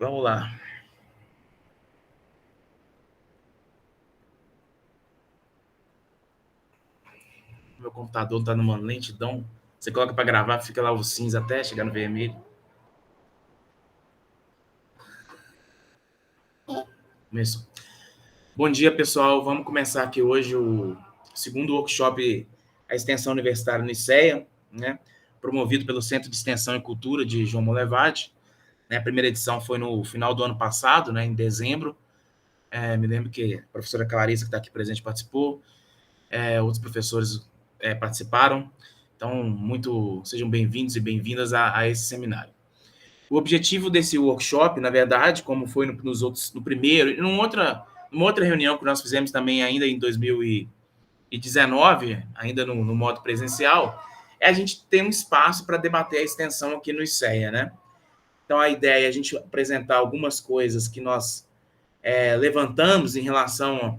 Vamos lá. Meu computador está numa lentidão. Você coloca para gravar, fica lá o cinza até chegar no vermelho. Começou. Bom dia, pessoal. Vamos começar aqui hoje o segundo workshop A Extensão Universitária no ICEA, né? Promovido pelo Centro de Extensão e Cultura de João Molevade. A primeira edição foi no final do ano passado, né, em dezembro. Me lembro que a professora Clarissa, que está aqui presente, participou. Outros professores participaram. Então, sejam bem-vindos e bem-vindas a esse seminário. O objetivo desse workshop, na verdade, como foi no primeiro, e numa outra reunião que nós fizemos também ainda em 2019, ainda no modo presencial, é a gente ter um espaço para debater a extensão aqui no ICEA, né? Então, a ideia é a gente apresentar algumas coisas que nós levantamos em relação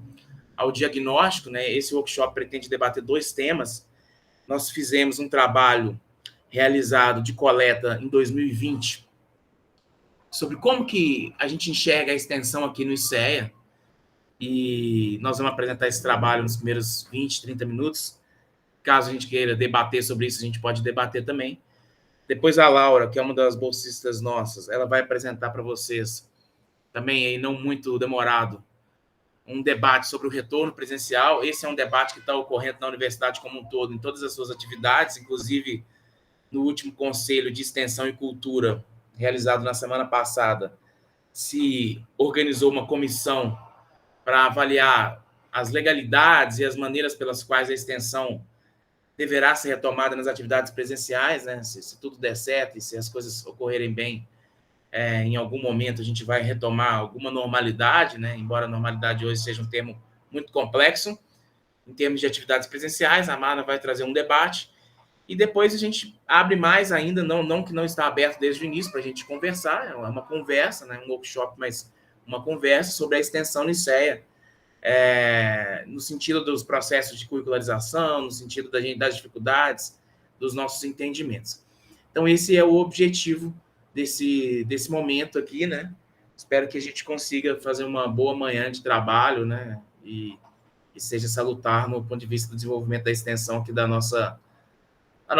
ao diagnóstico, né? Esse workshop pretende debater 2 temas. Nós fizemos um trabalho realizado de coleta em 2020 sobre como que a gente enxerga a extensão aqui no ICEA, e nós vamos apresentar esse trabalho nos primeiros 20, 30 minutos. Caso a gente queira debater sobre isso, a gente pode debater também. Depois a Laura, que é uma das bolsistas nossas, ela vai apresentar para vocês, também aí não muito demorado, um debate sobre o retorno presencial. Esse é um debate que está ocorrendo na universidade como um todo, em todas as suas atividades, inclusive no último Conselho de Extensão e Cultura, realizado na semana passada, se organizou uma comissão para avaliar as legalidades e as maneiras pelas quais a extensão deverá ser retomada nas atividades presenciais, né? Se tudo der certo e se as coisas ocorrerem bem, em algum momento a gente vai retomar alguma normalidade, né? Embora a normalidade hoje seja um termo muito complexo. Em termos de atividades presenciais, a Marna vai trazer um debate e depois a gente abre mais ainda, não que não está aberto desde o início para a gente conversar, é uma conversa, né? Um workshop, mas uma conversa sobre a extensão no ICEA, no sentido dos processos de curricularização, no sentido das dificuldades, dos nossos entendimentos. Então, esse é o objetivo desse momento aqui, né? Espero que a gente consiga fazer uma boa manhã de trabalho, né? E seja salutar no ponto de vista do desenvolvimento da extensão aqui da nossa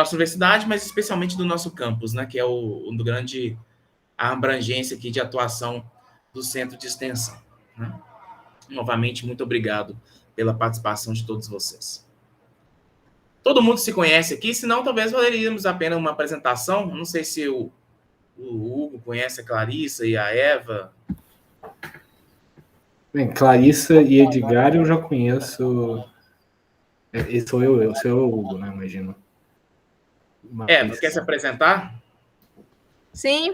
universidade, mas especialmente do nosso campus, né? Que é a abrangência aqui de atuação do Centro de Extensão, né? Novamente, muito obrigado pela participação de todos vocês. Todo mundo se conhece aqui, senão talvez valeríamos a pena uma apresentação. Não sei se o Hugo conhece a Clarissa e a Eva. Bem, Clarissa e Edgar eu já conheço. Esse sou eu sou o Hugo, né? Imagino. Eva, quer se apresentar? Sim.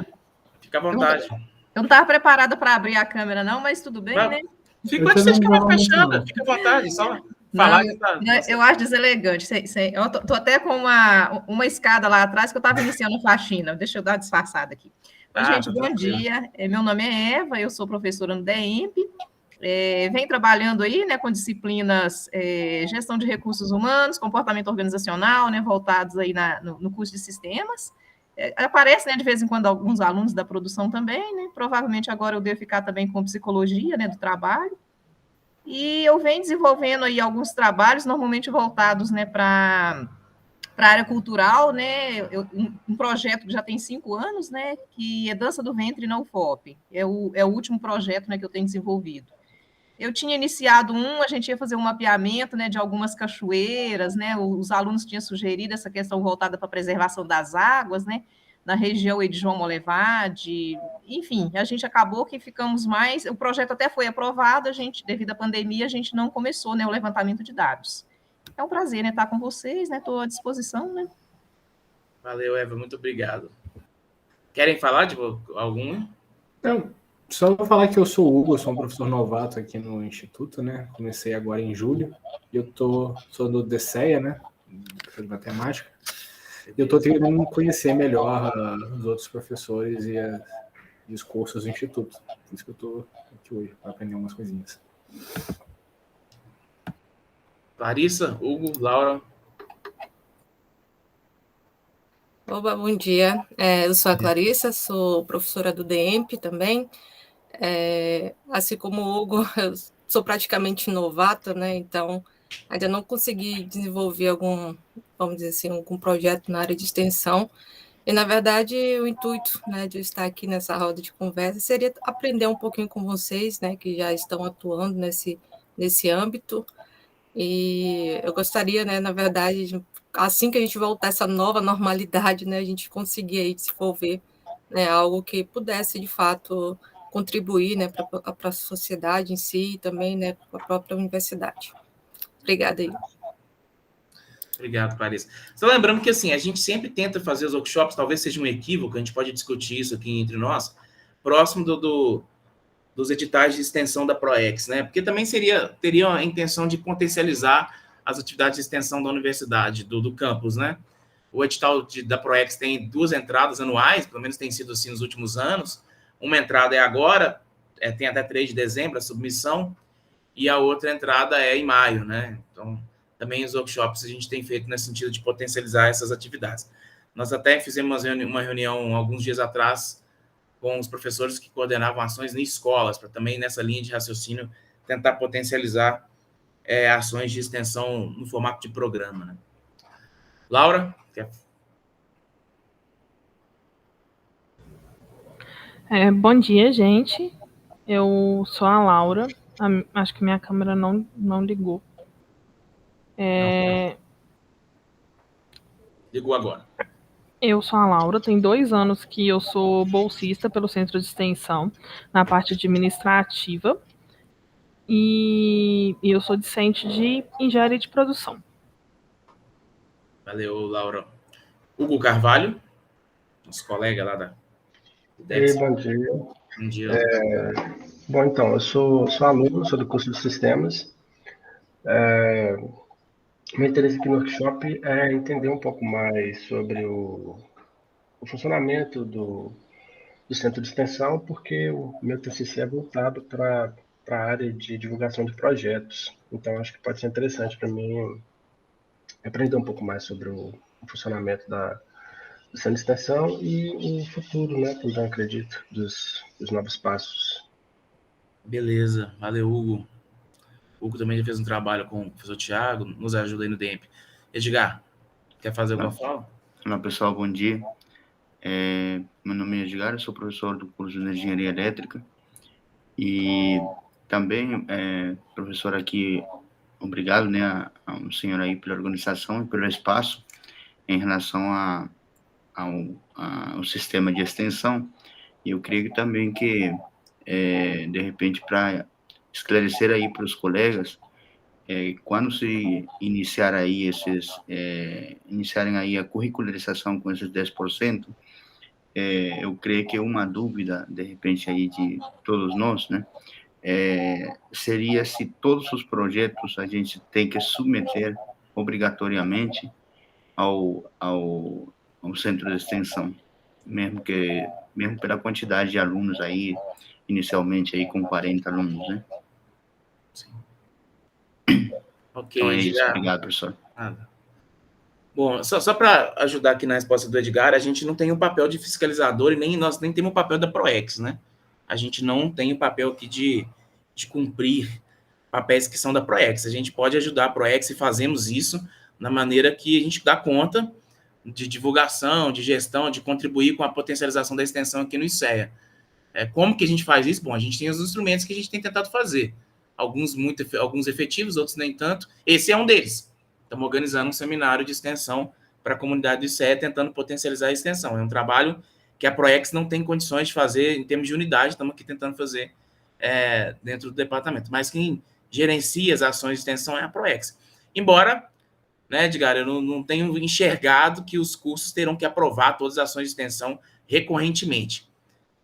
Fica à vontade. Eu não estava preparada para abrir a câmera, não, mas tudo bem, né? Quando você estiver fechada, fica à vontade, só falar. Eu acho deselegante. Eu estou até com uma escada lá atrás que eu estava iniciando a faxina. Deixa eu dar uma disfarçada aqui. Gente, bom dia. Meu nome é Eva, eu sou professora no DEMP. Venho trabalhando aí, né, com disciplinas gestão de recursos humanos, comportamento organizacional, né, voltados aí no curso de sistemas. Aparece, né, de vez em quando alguns alunos da produção também, né? Provavelmente agora eu devo ficar também com psicologia, né, do trabalho. E eu venho desenvolvendo aí alguns trabalhos, normalmente voltados, né, para a área cultural, né? Um projeto que já tem 5 anos, né, que é Dança do Ventre na UFOP. É o último projeto, né, que eu tenho desenvolvido. Eu tinha iniciado a gente ia fazer um mapeamento, né, de algumas cachoeiras, né, os alunos tinham sugerido essa questão voltada para a preservação das águas, né, na região aí de João Molevade, enfim, a gente acabou que ficamos mais, o projeto até foi aprovado, devido à pandemia, a gente não começou, né, o levantamento de dados. É um prazer, né, estar com vocês, né, estou à disposição, né. Valeu, Eva, muito obrigado. Querem falar de algum? Não. Só vou falar que eu sou o Hugo, eu sou um professor novato aqui no Instituto, né? Comecei agora em julho. Eu sou do DCEA, né? Professor de matemática. Eu estou tentando conhecer melhor os outros professores e os cursos do Instituto. Por isso que eu estou aqui hoje, para aprender umas coisinhas. Larissa, Hugo, Laura. Oba, bom dia. Eu sou a Clarissa, sou professora do DEMP também. Assim como o Hugo, eu sou praticamente novata, né? Então, ainda não consegui desenvolver vamos dizer assim, algum projeto na área de extensão. E, na verdade, o intuito, né, de eu estar aqui nessa roda de conversa seria aprender um pouquinho com vocês, né, que já estão atuando nesse âmbito. E eu gostaria, né, na verdade, assim que a gente voltar a essa nova normalidade, né, a gente conseguir aí desenvolver, né, algo que pudesse, de fato, contribuir, né, para a sociedade em si e também, né, para a própria universidade. Obrigada aí. Obrigado, Clarissa. Só lembrando que, assim, a gente sempre tenta fazer os workshops, talvez seja um equívoco, a gente pode discutir isso aqui entre nós, próximo dos editais de extensão da PROEX, né? Porque também teria a intenção de potencializar as atividades de extensão da universidade, do campus, né? O edital da PROEX tem 2 entradas anuais, pelo menos tem sido assim nos últimos anos. Uma entrada é agora, tem até 3 de dezembro a submissão, e a outra entrada é em maio, né? Então, também os workshops a gente tem feito nesse sentido de potencializar essas atividades. Nós até fizemos uma reunião alguns dias atrás com os professores que coordenavam ações em escolas, para também, nessa linha de raciocínio, tentar potencializar ações de extensão no formato de programa. Né? Laura? Bom dia, gente. Eu sou a Laura. Acho que minha câmera não ligou. Ligou agora. Eu sou a Laura, tem 2 anos que eu sou bolsista pelo Centro de Extensão, na parte administrativa, e eu sou discente de engenharia de produção. Valeu, Laura. Hugo Carvalho, nosso colega lá da UDESC. Bom dia. Bom dia. Bom, então, eu sou aluno, sou do curso de Sistemas. Meu interesse aqui no workshop é entender um pouco mais sobre o funcionamento do centro de extensão, porque o meu TCC é voltado para a área de divulgação de projetos. Então, acho que pode ser interessante para mim aprender um pouco mais sobre o funcionamento do centro de extensão e o futuro, né? Também acredito, dos novos passos. Beleza, valeu, Hugo. O Hugo também já fez um trabalho com o professor Thiago, nos ajuda aí no DEMP. Edgar, quer fazer alguma fala? Olá, pessoal, bom dia. Meu nome é Edgar, eu sou professor do curso de Engenharia Elétrica e também professor aqui, obrigado, né, ao senhor aí pela organização e pelo espaço em relação ao sistema de extensão. E eu creio também que, de repente, para esclarecer aí para os colegas, quando se iniciar aí iniciarem aí a curricularização com esses 10%, eu creio que uma dúvida, de repente, aí de todos nós, né, seria se todos os projetos a gente tem que submeter obrigatoriamente ao centro de extensão, mesmo pela quantidade de alunos aí, inicialmente aí com 40 alunos, né? Sim. Ok, então é isso. Obrigado, professor. Bom, só para ajudar aqui na resposta do Edgar, a gente não tem um papel de fiscalizador e nós nem temos o papel da PROEX, né? A gente não tem o papel aqui de cumprir papéis que são da PROEX. A gente pode ajudar a PROEX e fazemos isso na maneira que a gente dá conta de divulgação, de gestão, de contribuir com a potencialização da extensão aqui no ICEA. Como que a gente faz isso? Bom, a gente tem os instrumentos que a gente tem tentado fazer. Alguns efetivos, outros nem tanto. Esse é um deles. Estamos organizando um seminário de extensão para a comunidade do ICEA, tentando potencializar a extensão. É um trabalho que a PROEX não tem condições de fazer em termos de unidade, estamos aqui tentando fazer dentro do departamento. Mas quem gerencia as ações de extensão é a PROEX. Embora, né, Edgar, eu não tenho enxergado que os cursos terão que aprovar todas as ações de extensão recorrentemente.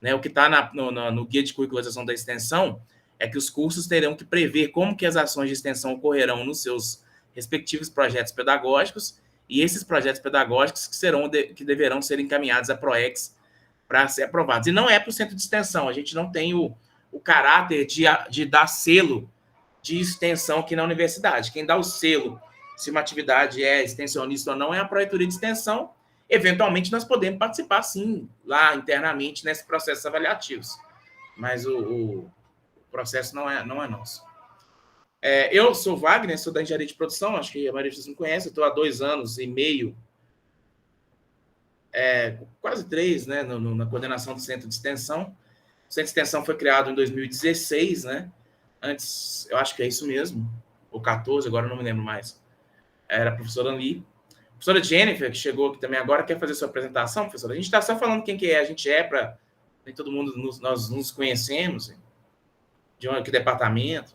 Né, o que está no guia de curricularização da extensão é que os cursos terão que prever como que as ações de extensão ocorrerão nos seus respectivos projetos pedagógicos, e esses projetos pedagógicos que deverão ser encaminhados à PROEX para ser aprovados. E não é para o centro de extensão, a gente não tem o caráter de dar selo de extensão aqui na universidade. Quem dá o selo, se uma atividade é extensionista ou não, é a Proreitoria de Extensão, Eventualmente, nós podemos participar, sim, lá internamente, nesses processos avaliativos. Mas o processo não é nosso. Eu sou Wagner, sou da engenharia de produção, acho que a maioria de vocês me conhece, estou há 2 anos e meio, quase 3, né, na coordenação do Centro de Extensão. O Centro de Extensão foi criado em 2016, né? Antes, eu acho que é isso mesmo, ou 14, agora eu não me lembro mais. Era a professora Anli. A professora Jennifer, que chegou aqui também agora, quer fazer sua apresentação, professora? A gente está só falando quem que a gente para nem todo mundo nós nos conhecemos, de que departamento.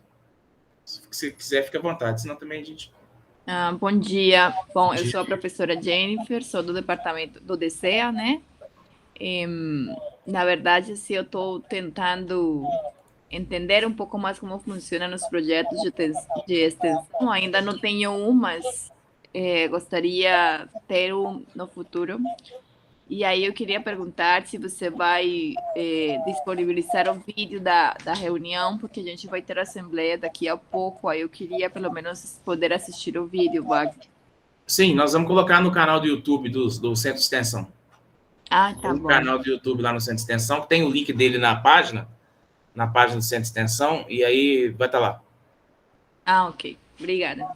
Se quiser, fica à vontade, senão também a gente... Bom dia. Bom, eu sou a professora Jennifer, sou do departamento do DCEA, né? Na verdade, assim, eu estou tentando entender um pouco mais como funcionam os projetos de extensão. Ainda não tenho um, mas gostaria de ter um no futuro. E aí eu queria perguntar se você vai disponibilizar o vídeo da reunião, porque a gente vai ter a assembleia daqui a pouco. Aí eu queria, pelo menos, poder assistir o vídeo, Wagner. Sim, nós vamos colocar no canal do YouTube do Centro de Extensão. Tá bom. No canal do YouTube lá no Centro de Extensão, que tem o link dele na página do Centro de Extensão, e aí vai estar lá. Ok. Obrigada.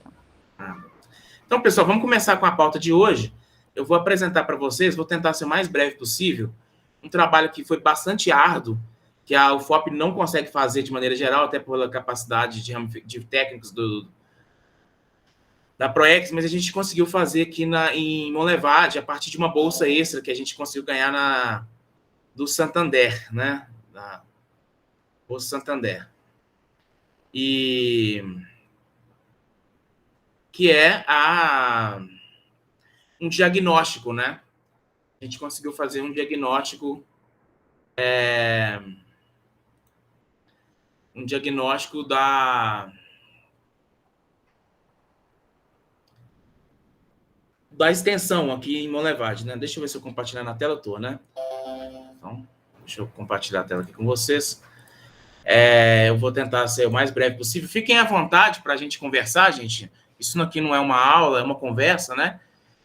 Então, pessoal, vamos começar com a pauta de hoje. Eu vou apresentar para vocês, vou tentar ser o mais breve possível, um trabalho que foi bastante árduo, que a UFOP não consegue fazer de maneira geral, até pela capacidade de técnicos da Proex, mas a gente conseguiu fazer aqui em Monlevade, a partir de uma bolsa extra que a gente conseguiu ganhar do Santander, né? Da Bolsa Santander. E que é um diagnóstico, né? A gente conseguiu fazer um diagnóstico da extensão aqui em Monlevade, né? Deixa eu ver se eu compartilhar na tela, né? Então, deixa eu compartilhar a tela aqui com vocês. Eu vou tentar ser o mais breve possível. Fiquem à vontade para a gente conversar, gente. Isso aqui não é uma aula, é uma conversa, né?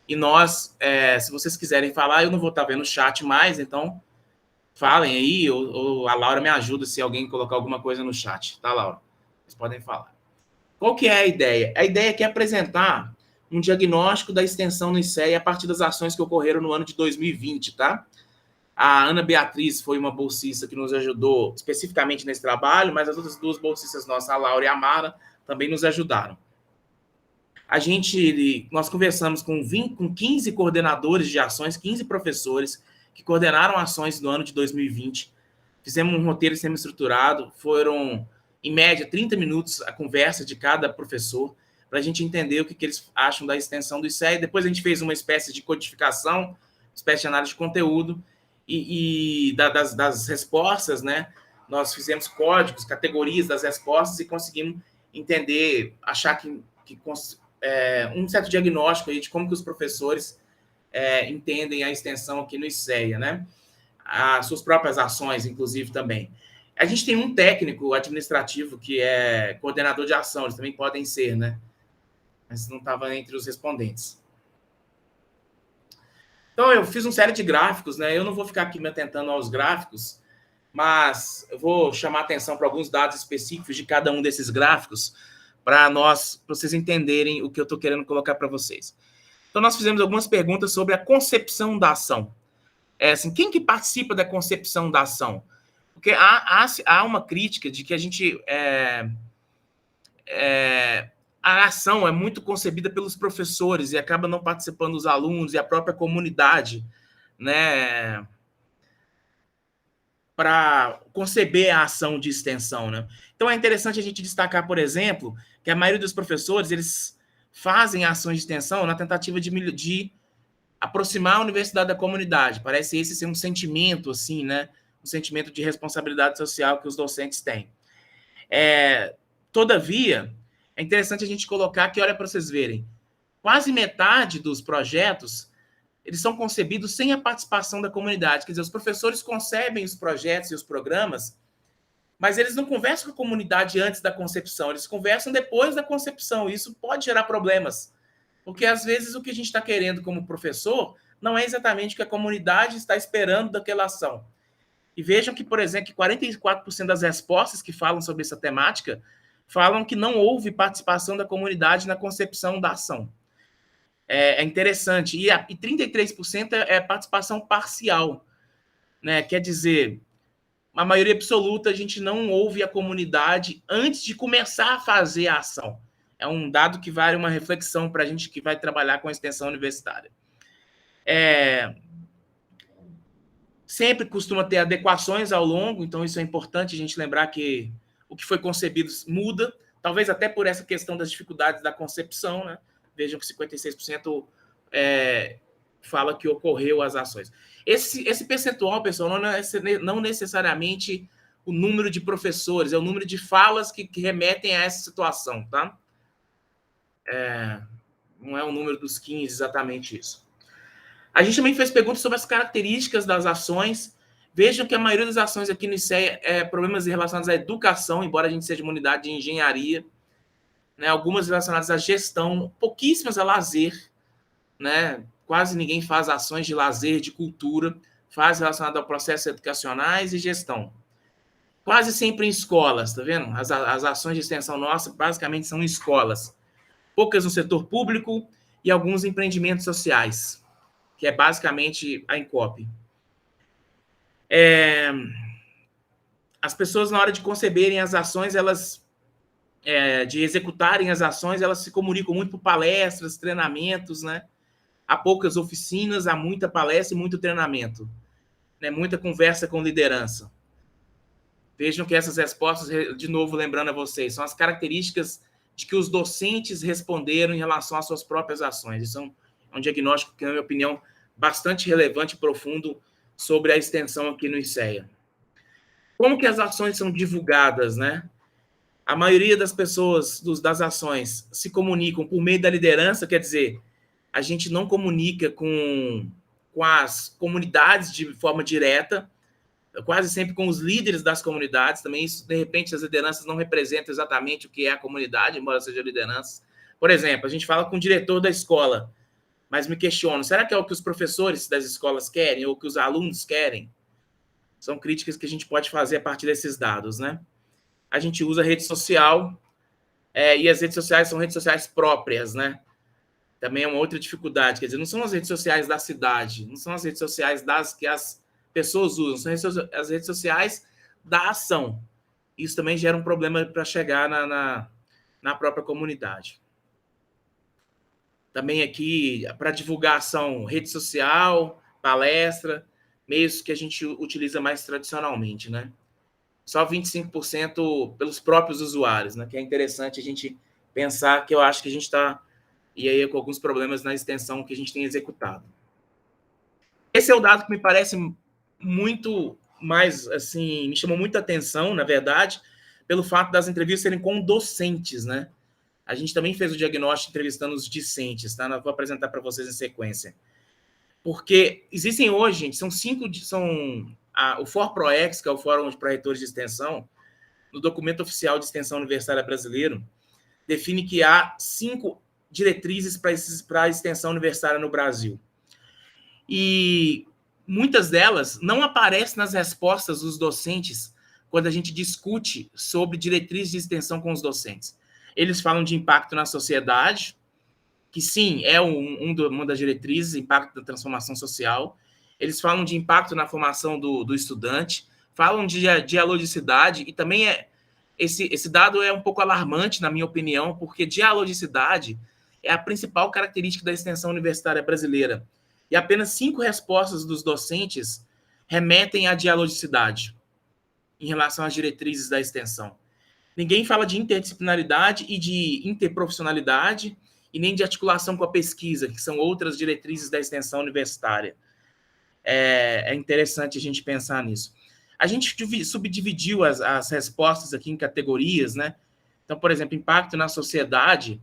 E nós, se vocês quiserem falar, eu não vou estar vendo o chat mais, então falem aí, ou a Laura me ajuda se alguém colocar alguma coisa no chat, tá, Laura? Vocês podem falar. Qual que é a ideia? A ideia aqui é apresentar um diagnóstico da extensão no ICEA a partir das ações que ocorreram no ano de 2020, tá? A Ana Beatriz foi uma bolsista que nos ajudou especificamente nesse trabalho, mas as outras 2 bolsistas nossas, a Laura e a Mara, também nos ajudaram. Nós conversamos com 15 coordenadores de ações, 15 professores que coordenaram ações no ano de 2020. Fizemos um roteiro semi-estruturado, foram, em média, 30 minutos a conversa de cada professor, para a gente entender o que eles acham da extensão do ICEA. Depois a gente fez uma espécie de codificação, uma espécie de análise de conteúdo, e das respostas, né? Nós fizemos códigos, categorias das respostas e conseguimos entender, achar que um certo diagnóstico aí de como que os professores entendem a extensão aqui no ICEA, né? As suas próprias ações, inclusive, também. A gente tem um técnico administrativo que é coordenador de ação, eles também podem ser, né? Mas não estava entre os respondentes. Então, eu fiz uma série de gráficos, né? Eu não vou ficar aqui me atentando aos gráficos, mas eu vou chamar a atenção para alguns dados específicos de cada um desses gráficos para vocês entenderem o que eu estou querendo colocar para vocês. Então, nós fizemos algumas perguntas sobre a concepção da ação. Assim, quem que participa da concepção da ação? Porque há uma crítica de que a gente... a ação é muito concebida pelos professores e acaba não participando os alunos e a própria comunidade, né, para conceber a ação de extensão, né? Então, é interessante a gente destacar, por exemplo, que a maioria dos professores, eles fazem ações de extensão na tentativa de aproximar a universidade da comunidade. Parece esse ser um sentimento, assim, né? Um sentimento de responsabilidade social que os docentes têm. Todavia, é interessante a gente colocar aqui, olha para vocês verem, quase metade dos projetos, eles são concebidos sem a participação da comunidade. Quer dizer, os professores concebem os projetos e os programas, mas eles não conversam com a comunidade antes da concepção, eles conversam depois da concepção, e isso pode gerar problemas, porque às vezes o que a gente está querendo como professor não é exatamente o que a comunidade está esperando daquela ação. E vejam que, por exemplo, 44% das respostas que falam sobre essa temática falam que não houve participação da comunidade na concepção da ação. É interessante. E 33% é participação parcial, né? Quer dizer, a maioria absoluta, a gente não ouve a comunidade antes de começar a fazer a ação. É um dado que vale uma reflexão para a gente que vai trabalhar com a extensão universitária. Sempre costuma ter adequações ao longo, então isso é importante a gente lembrar que o que foi concebido muda, talvez até por essa questão das dificuldades da concepção, né? Vejam que 56% fala que ocorreu as ações. Esse percentual, pessoal, não necessariamente o número de professores, é o número de falas que remetem a essa situação, tá? Não é o número dos 15 exatamente isso. A gente também fez perguntas sobre as características das ações. Vejam que a maioria das ações aqui no ICEA é problemas relacionados à educação, embora a gente seja uma unidade de engenharia, né? Algumas relacionadas à gestão, pouquíssimas a lazer, né? Quase ninguém faz ações de lazer, de cultura, faz relacionado a processos educacionais e gestão. Quase sempre em escolas, tá vendo? As ações de extensão nossa basicamente são em escolas. Poucas no setor público e alguns empreendimentos sociais, que é basicamente a Incop. As pessoas, na hora de conceberem as ações, de executarem as ações, elas se comunicam muito por palestras, treinamentos, né? Há poucas oficinas, há muita palestra e muito treinamento, né? Muita conversa com liderança. Vejam que essas respostas, de novo, lembrando a vocês, são as características de que os docentes responderam em relação às suas próprias ações. Isso é um diagnóstico que, na minha opinião, bastante relevante e profundo sobre a extensão aqui no ICEA. Como que as ações são divulgadas, né? A maioria das pessoas, das ações, se comunicam por meio da liderança, quer dizer, a gente não comunica com as comunidades de forma direta, quase sempre com os líderes das comunidades, também isso, de repente, as lideranças não representam exatamente o que é a comunidade, embora seja liderança. Por exemplo, a gente fala com o diretor da escola, mas me questiono, será que é o que os professores das escolas querem ou o que os alunos querem? São críticas que a gente pode fazer a partir desses dados, né? A gente usa rede social, e as redes sociais são redes sociais próprias, né? Também é uma outra dificuldade, quer dizer, não são as redes sociais da cidade, não são as redes sociais que as pessoas usam, são as redes sociais da ação. Isso também gera um problema para chegar na própria comunidade. Também aqui, para divulgação, rede social, palestra, meios que a gente utiliza mais tradicionalmente, né? Só 25% pelos próprios usuários, né? Que é interessante a gente pensar que eu acho que a gente está, e aí com alguns problemas na extensão que a gente tem executado. Esse é o dado que me parece muito mais, assim, me chamou muita atenção, na verdade, pelo fato das entrevistas serem com docentes, né? A gente também fez o diagnóstico entrevistando os discentes, tá? Eu vou apresentar para vocês em sequência. Porque existem hoje, gente, o FOR-PROEX, que é o Fórum de Pró-Reitores de Extensão, no documento oficial de extensão universitária brasileiro, define que há 5 diretrizes para a extensão universitária no Brasil. E muitas delas não aparecem nas respostas dos docentes quando a gente discute sobre diretrizes de extensão com os docentes. Eles falam de impacto na sociedade, que sim, é uma das diretrizes, impacto da transformação social. Eles falam de impacto na formação do estudante, falam de dialogicidade, e também esse dado é um pouco alarmante, na minha opinião, porque dialogicidade é a principal característica da extensão universitária brasileira. E apenas 5 respostas dos docentes remetem à dialogicidade em relação às diretrizes da extensão. Ninguém fala de interdisciplinaridade e de interprofissionalidade, e nem de articulação com a pesquisa, que são outras diretrizes da extensão universitária. É interessante a gente pensar nisso. A gente subdividiu as respostas aqui em categorias, né? Então, por exemplo, impacto na sociedade,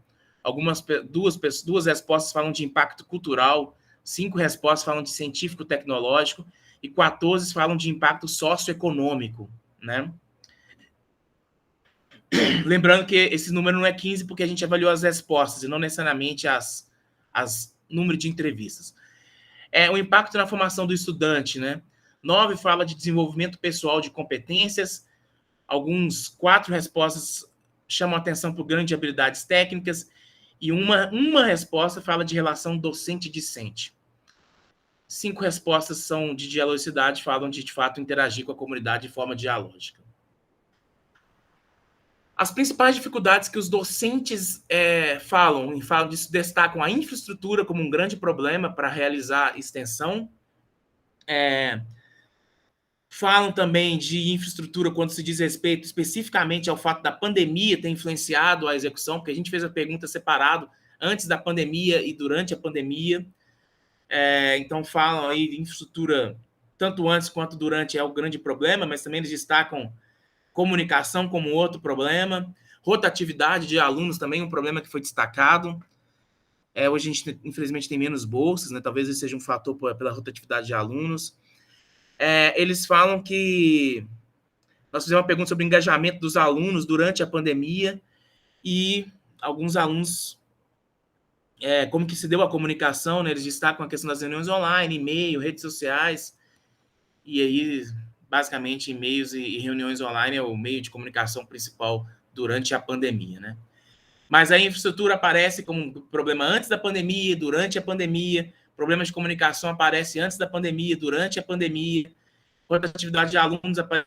duas respostas falam de impacto cultural, 5 respostas falam de científico-tecnológico e 14 falam de impacto socioeconômico, né? Lembrando que esse número não é 15 porque a gente avaliou as respostas e não necessariamente as número de entrevistas. O impacto na formação do estudante, né? 9 fala de desenvolvimento pessoal de competências. 4 respostas chamam atenção por grandes habilidades técnicas. E uma resposta fala de relação docente-discente. 5 respostas são de dialogicidade, falam de fato, interagir com a comunidade de forma dialógica. As principais dificuldades que os docentes falam disso, destacam a infraestrutura como um grande problema para realizar extensão. Falam também de infraestrutura quando se diz respeito especificamente ao fato da pandemia ter influenciado a execução, porque a gente fez a pergunta separado antes da pandemia e durante a pandemia. Então, falam aí de infraestrutura, tanto antes quanto durante é o grande problema, mas também eles destacam comunicação como outro problema. Rotatividade de alunos também um problema que foi destacado. Hoje a gente, infelizmente, tem menos bolsas, né? Talvez esse seja um fator pela rotatividade de alunos. Eles falam que nós fizemos uma pergunta sobre o engajamento dos alunos durante a pandemia e alguns alunos, como que se deu a comunicação, né? Eles destacam a questão das reuniões online, e-mail, redes sociais, e aí, basicamente, e-mails e reuniões online é o meio de comunicação principal durante a pandemia, né? Mas a infraestrutura aparece como um problema antes da pandemia, durante a pandemia. Problemas de comunicação aparecem antes da pandemia, durante a pandemia. Rotatividade de alunos aparece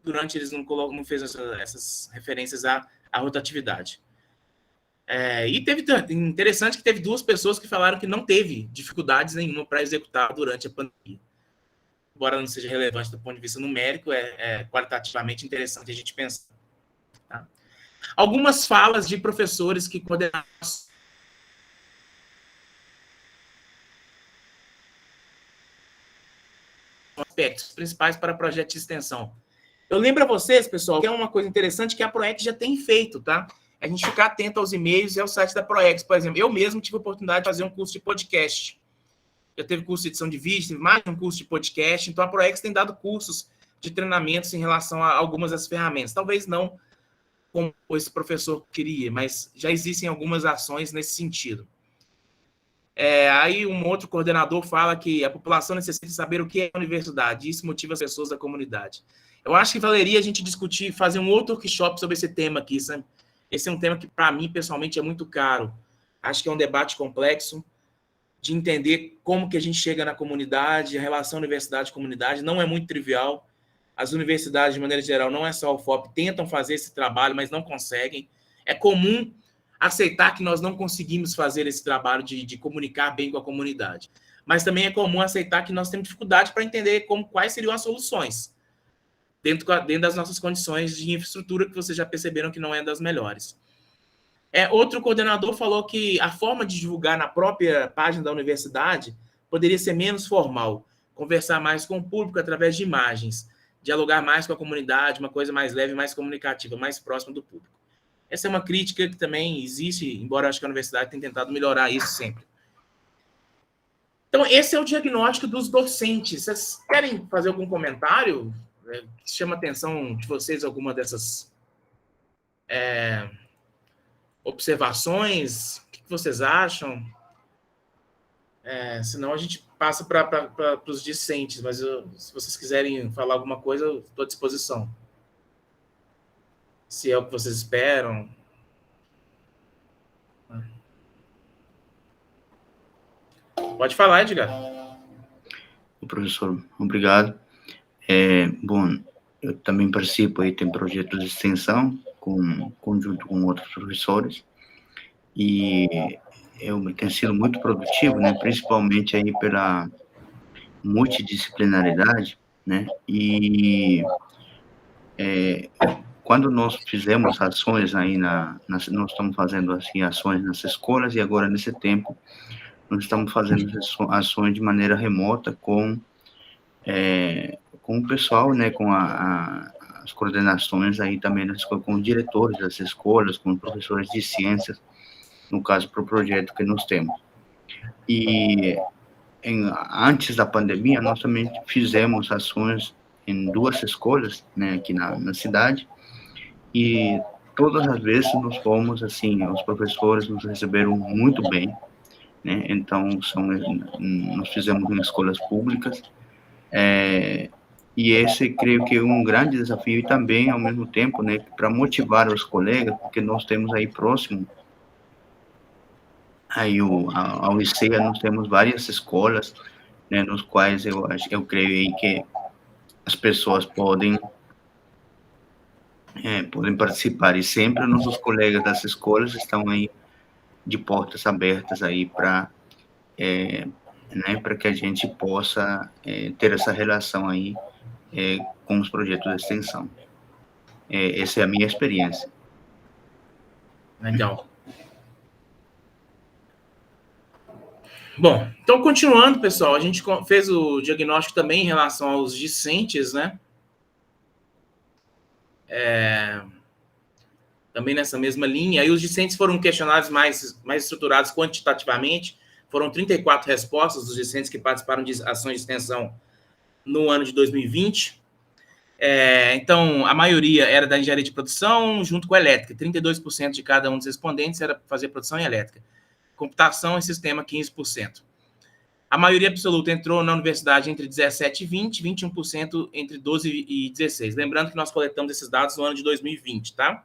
durante, eles não fez essas referências à rotatividade. E interessante que teve 2 pessoas que falaram que não teve dificuldades nenhuma para executar durante a pandemia. Embora não seja relevante do ponto de vista numérico, qualitativamente interessante a gente pensar. Tá? Algumas falas de professores que coordenaram aspectos principais para projetos de extensão. Eu lembro a vocês, pessoal, que é uma coisa interessante que a Proex já tem feito, tá? A gente ficar atento aos e-mails e ao site da Proex. Por exemplo, eu mesmo tive a oportunidade de fazer um curso de podcast. Já teve curso de edição de vídeo, teve mais um curso de podcast. Então, a Proex tem dado cursos de treinamentos em relação a algumas das ferramentas. Talvez não como esse professor queria, mas já existem algumas ações nesse sentido. Aí um outro coordenador fala que a população necessita saber o que é a universidade, isso motiva as pessoas da comunidade. Eu acho que valeria a gente discutir, fazer um outro workshop sobre esse tema aqui, sabe? Esse é um tema que, para mim, pessoalmente, é muito caro. Acho que é um debate complexo de entender como que a gente chega na comunidade, a relação universidade-comunidade não é muito trivial. As universidades, de maneira geral, não é só o FOP, tentam fazer esse trabalho, mas não conseguem. É comum aceitar que nós não conseguimos fazer esse trabalho de comunicar bem com a comunidade. Mas também é comum aceitar que nós temos dificuldade para entender quais seriam as soluções dentro das nossas condições de infraestrutura, que vocês já perceberam que não é das melhores. Outro coordenador falou que a forma de divulgar na própria página da universidade poderia ser menos formal, conversar mais com o público através de imagens, dialogar mais com a comunidade, uma coisa mais leve, mais comunicativa, mais próxima do público. Essa é uma crítica que também existe, embora eu acho que a universidade tenha tentado melhorar isso sempre. Então, esse é o diagnóstico dos docentes. Vocês querem fazer algum comentário que chama a atenção de vocês, alguma dessas observações? O que vocês acham? Senão a gente passa para os discentes, mas se vocês quiserem falar alguma coisa, eu estou à disposição. Se é o que vocês esperam. Pode falar, Edgar. Professor, obrigado. Bom, eu também participo aí, tem projetos de extensão, conjunto com outros professores, e tem sido muito produtivo, né, principalmente aí pela multidisciplinaridade, né, e quando nós fizemos ações aí nós estamos fazendo assim, ações nas escolas, e agora nesse tempo nós estamos fazendo ações de maneira remota com o pessoal, né, com as coordenações aí também, com os diretores das escolas, com os professores de ciências, no caso, para o projeto que nós temos. E antes da pandemia, nós também fizemos ações em 2 escolas, né, aqui na cidade, e todas as vezes nós fomos, assim, os professores nos receberam muito bem, né? Então, nós fizemos em escolas públicas, e esse, creio que é um grande desafio, e também, ao mesmo tempo, né, para motivar os colegas, porque nós temos aí próximo, aí ao ICEA, nós temos várias escolas, né, nos quais eu creio aí que as pessoas podem participar, e sempre nossos colegas das escolas estão aí de portas abertas aí para né, para que a gente possa ter essa relação aí com os projetos de extensão. Essa é a minha experiência. Legal. Bom, então, continuando, pessoal, a gente fez o diagnóstico também em relação aos discentes, né? Também nessa mesma linha. Aí os discentes foram questionados mais estruturados quantitativamente. Foram 34 respostas dos discentes que participaram de ações de extensão no ano de 2020. Então, a maioria era da engenharia de produção junto com a elétrica. 32% de cada um dos respondentes era fazer produção e elétrica. Computação e sistema, 15%. A maioria absoluta entrou na universidade entre 17 e 20, 21% entre 12 e 16. Lembrando que nós coletamos esses dados no ano de 2020, tá?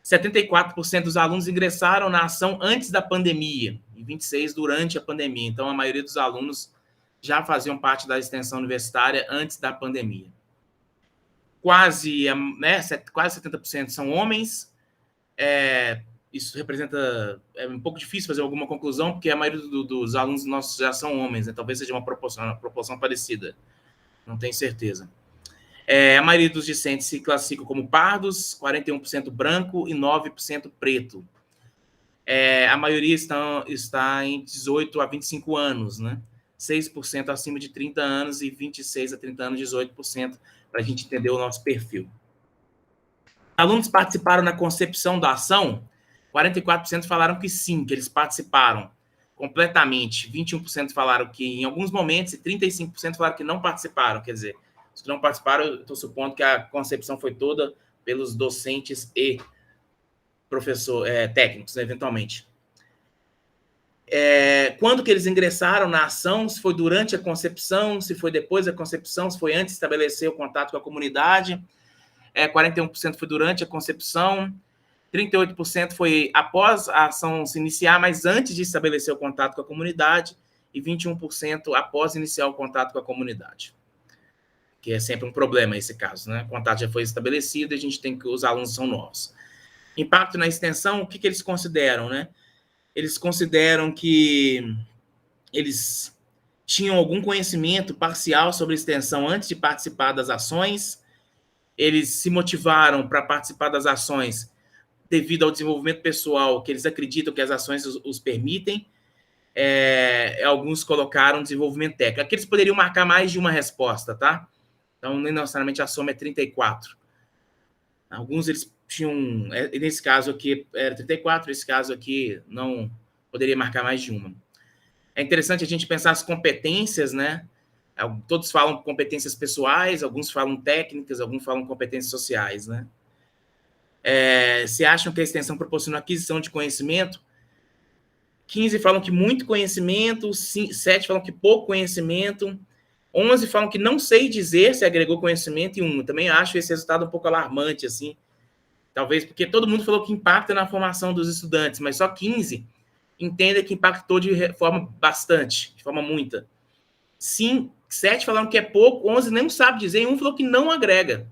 74% dos alunos ingressaram na ação antes da pandemia e 26% durante a pandemia. Então, a maioria dos alunos já faziam parte da extensão universitária antes da pandemia. Quase 70% são homens. Isso representa... É um pouco difícil fazer alguma conclusão, porque a maioria dos alunos nossos já são homens, né? Talvez seja uma proporção parecida. Não tenho certeza. A maioria dos discentes se classificam como pardos, 41% branco e 9% preto. A maioria está em 18 a 25 anos, né? 6% acima de 30 anos e 26 a 30 anos, 18%, para a gente entender o nosso perfil. Alunos participaram na concepção da ação, 44% falaram que sim, que eles participaram completamente. 21% falaram que em alguns momentos e 35% falaram que não participaram. Quer dizer, os que não participaram, eu estou supondo que a concepção foi toda pelos docentes e técnicos, né, eventualmente. Quando que eles ingressaram na ação, se foi durante a concepção, se foi depois da concepção, se foi antes de estabelecer o contato com a comunidade. 41% foi durante a concepção, 38% foi após a ação se iniciar, mas antes de estabelecer o contato com a comunidade, e 21% após iniciar o contato com a comunidade. Que é sempre um problema esse caso, né? O contato já foi estabelecido e a gente tem que os alunos são novos. Impacto na extensão, o que eles consideram, né? Eles consideram que eles tinham algum conhecimento parcial sobre extensão antes de participar das ações, eles se motivaram para participar das ações devido ao desenvolvimento pessoal, que eles acreditam que as ações os permitem. Alguns colocaram desenvolvimento técnico. Aqui eles poderiam marcar mais de uma resposta, tá? Então, nem necessariamente a soma é 34. Alguns eles tinham... nesse caso aqui era 34, nesse caso aqui não poderia marcar mais de uma. É interessante a gente pensar as competências, né? Todos falam competências pessoais, alguns falam técnicas, alguns falam competências sociais, né? Se acham que a extensão proporciona aquisição de conhecimento, 15 falam que muito conhecimento, 7 falam que pouco conhecimento, 11 falam que não sei dizer se agregou conhecimento, e 1 também acho esse resultado um pouco alarmante, assim, talvez porque todo mundo falou que impacta na formação dos estudantes, mas só 15 entendem que impactou de forma bastante, de forma muita. Sim, 7 falaram que é pouco, 11 não sabe dizer, e 1 falou que não agrega.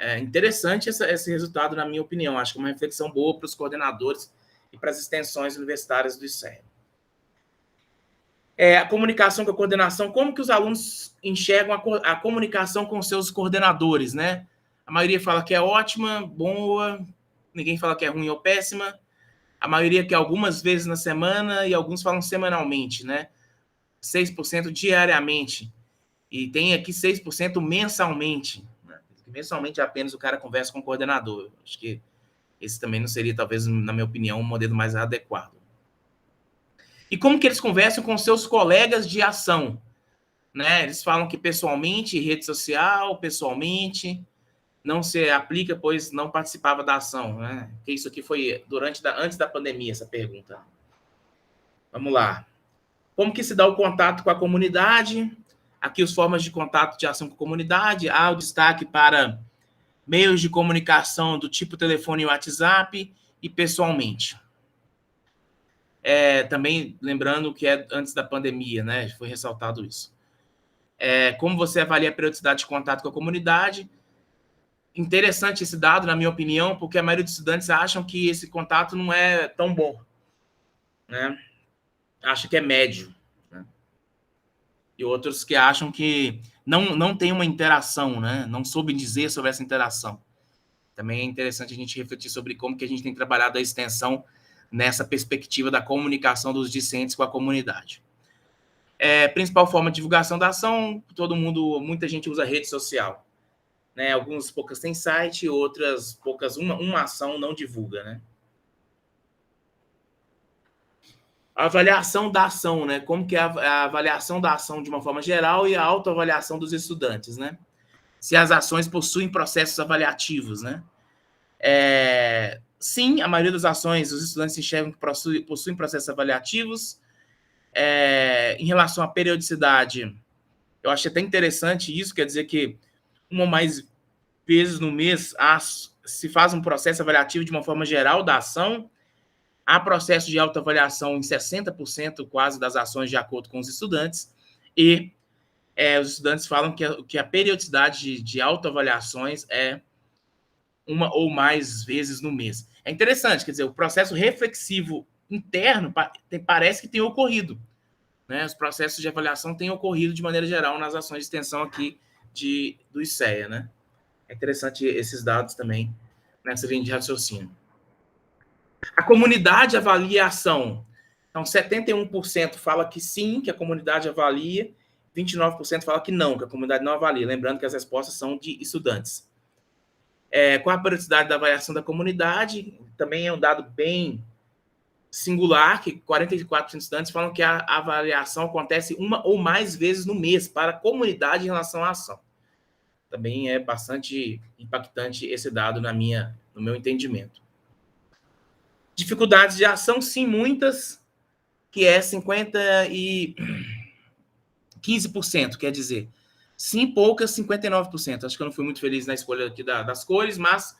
É interessante esse resultado, na minha opinião. Acho que é uma reflexão boa para os coordenadores e para as extensões universitárias do ICEA. A comunicação com a coordenação, como que os alunos enxergam a comunicação com seus coordenadores, né? A maioria fala que é ótima, boa, ninguém fala que é ruim ou péssima. A maioria que é algumas vezes na semana e alguns falam semanalmente, né? 6% diariamente. E tem aqui 6% mensalmente. Mensalmente apenas o cara conversa com o coordenador. Acho que esse também não seria, talvez, na minha opinião, um modelo mais adequado. E como que eles conversam com seus colegas de ação? Né? Eles falam que pessoalmente, rede social, pessoalmente, não se aplica, pois não participava da ação. Né? Porque isso aqui foi antes da pandemia, essa pergunta. Vamos lá. Como que se dá o contato com a comunidade? Aqui as formas de contato de ação com a comunidade. Há o destaque para meios de comunicação do tipo telefone e WhatsApp e pessoalmente. Também lembrando que é antes da pandemia, né? Foi ressaltado isso. Como você avalia a periodicidade de contato com a comunidade? Interessante esse dado, na minha opinião, porque a maioria dos estudantes acham que esse contato não é tão bom, né? Acha que é médio, né? E outros que acham que não tem uma interação, né? Não soube dizer sobre essa interação. Também é interessante a gente refletir sobre como que a gente tem trabalhado a extensão nessa perspectiva da comunicação dos discentes com a comunidade. Principal forma de divulgação da ação, muita gente usa rede social, né? Algumas poucas têm site, outras poucas, uma ação não divulga, né? A avaliação da ação, né? Como que é a avaliação da ação de uma forma geral e a autoavaliação dos estudantes, né? Se as ações possuem processos avaliativos, né? Sim, a maioria das ações, os estudantes enxergam que possuem processos avaliativos. Em relação à periodicidade, eu acho até interessante isso, quer dizer que uma ou mais vezes no mês se faz um processo avaliativo de uma forma geral da ação. Há processo de autoavaliação em 60% quase das ações de acordo com os estudantes, e os estudantes falam que a periodicidade de autoavaliações é uma ou mais vezes no mês. É interessante, quer dizer, o processo reflexivo interno parece que tem ocorrido, né? Os processos de avaliação têm ocorrido de maneira geral nas ações de extensão aqui do ICEA, né? É interessante esses dados também nessa linha de raciocínio. A comunidade avalia a ação. Então, 71% fala que sim, que a comunidade avalia, 29% fala que não, que a comunidade não avalia. Lembrando que as respostas são de estudantes. Qual a periodicidade da avaliação da comunidade? Também é um dado bem singular, que 44% dos estudantes falam que a avaliação acontece uma ou mais vezes no mês para a comunidade em relação à ação. Também é bastante impactante esse dado no meu entendimento. Dificuldades de ação, sim, muitas, que é 15%, quer dizer, sim, poucas, 59%. Acho que eu não fui muito feliz na escolha aqui das cores, mas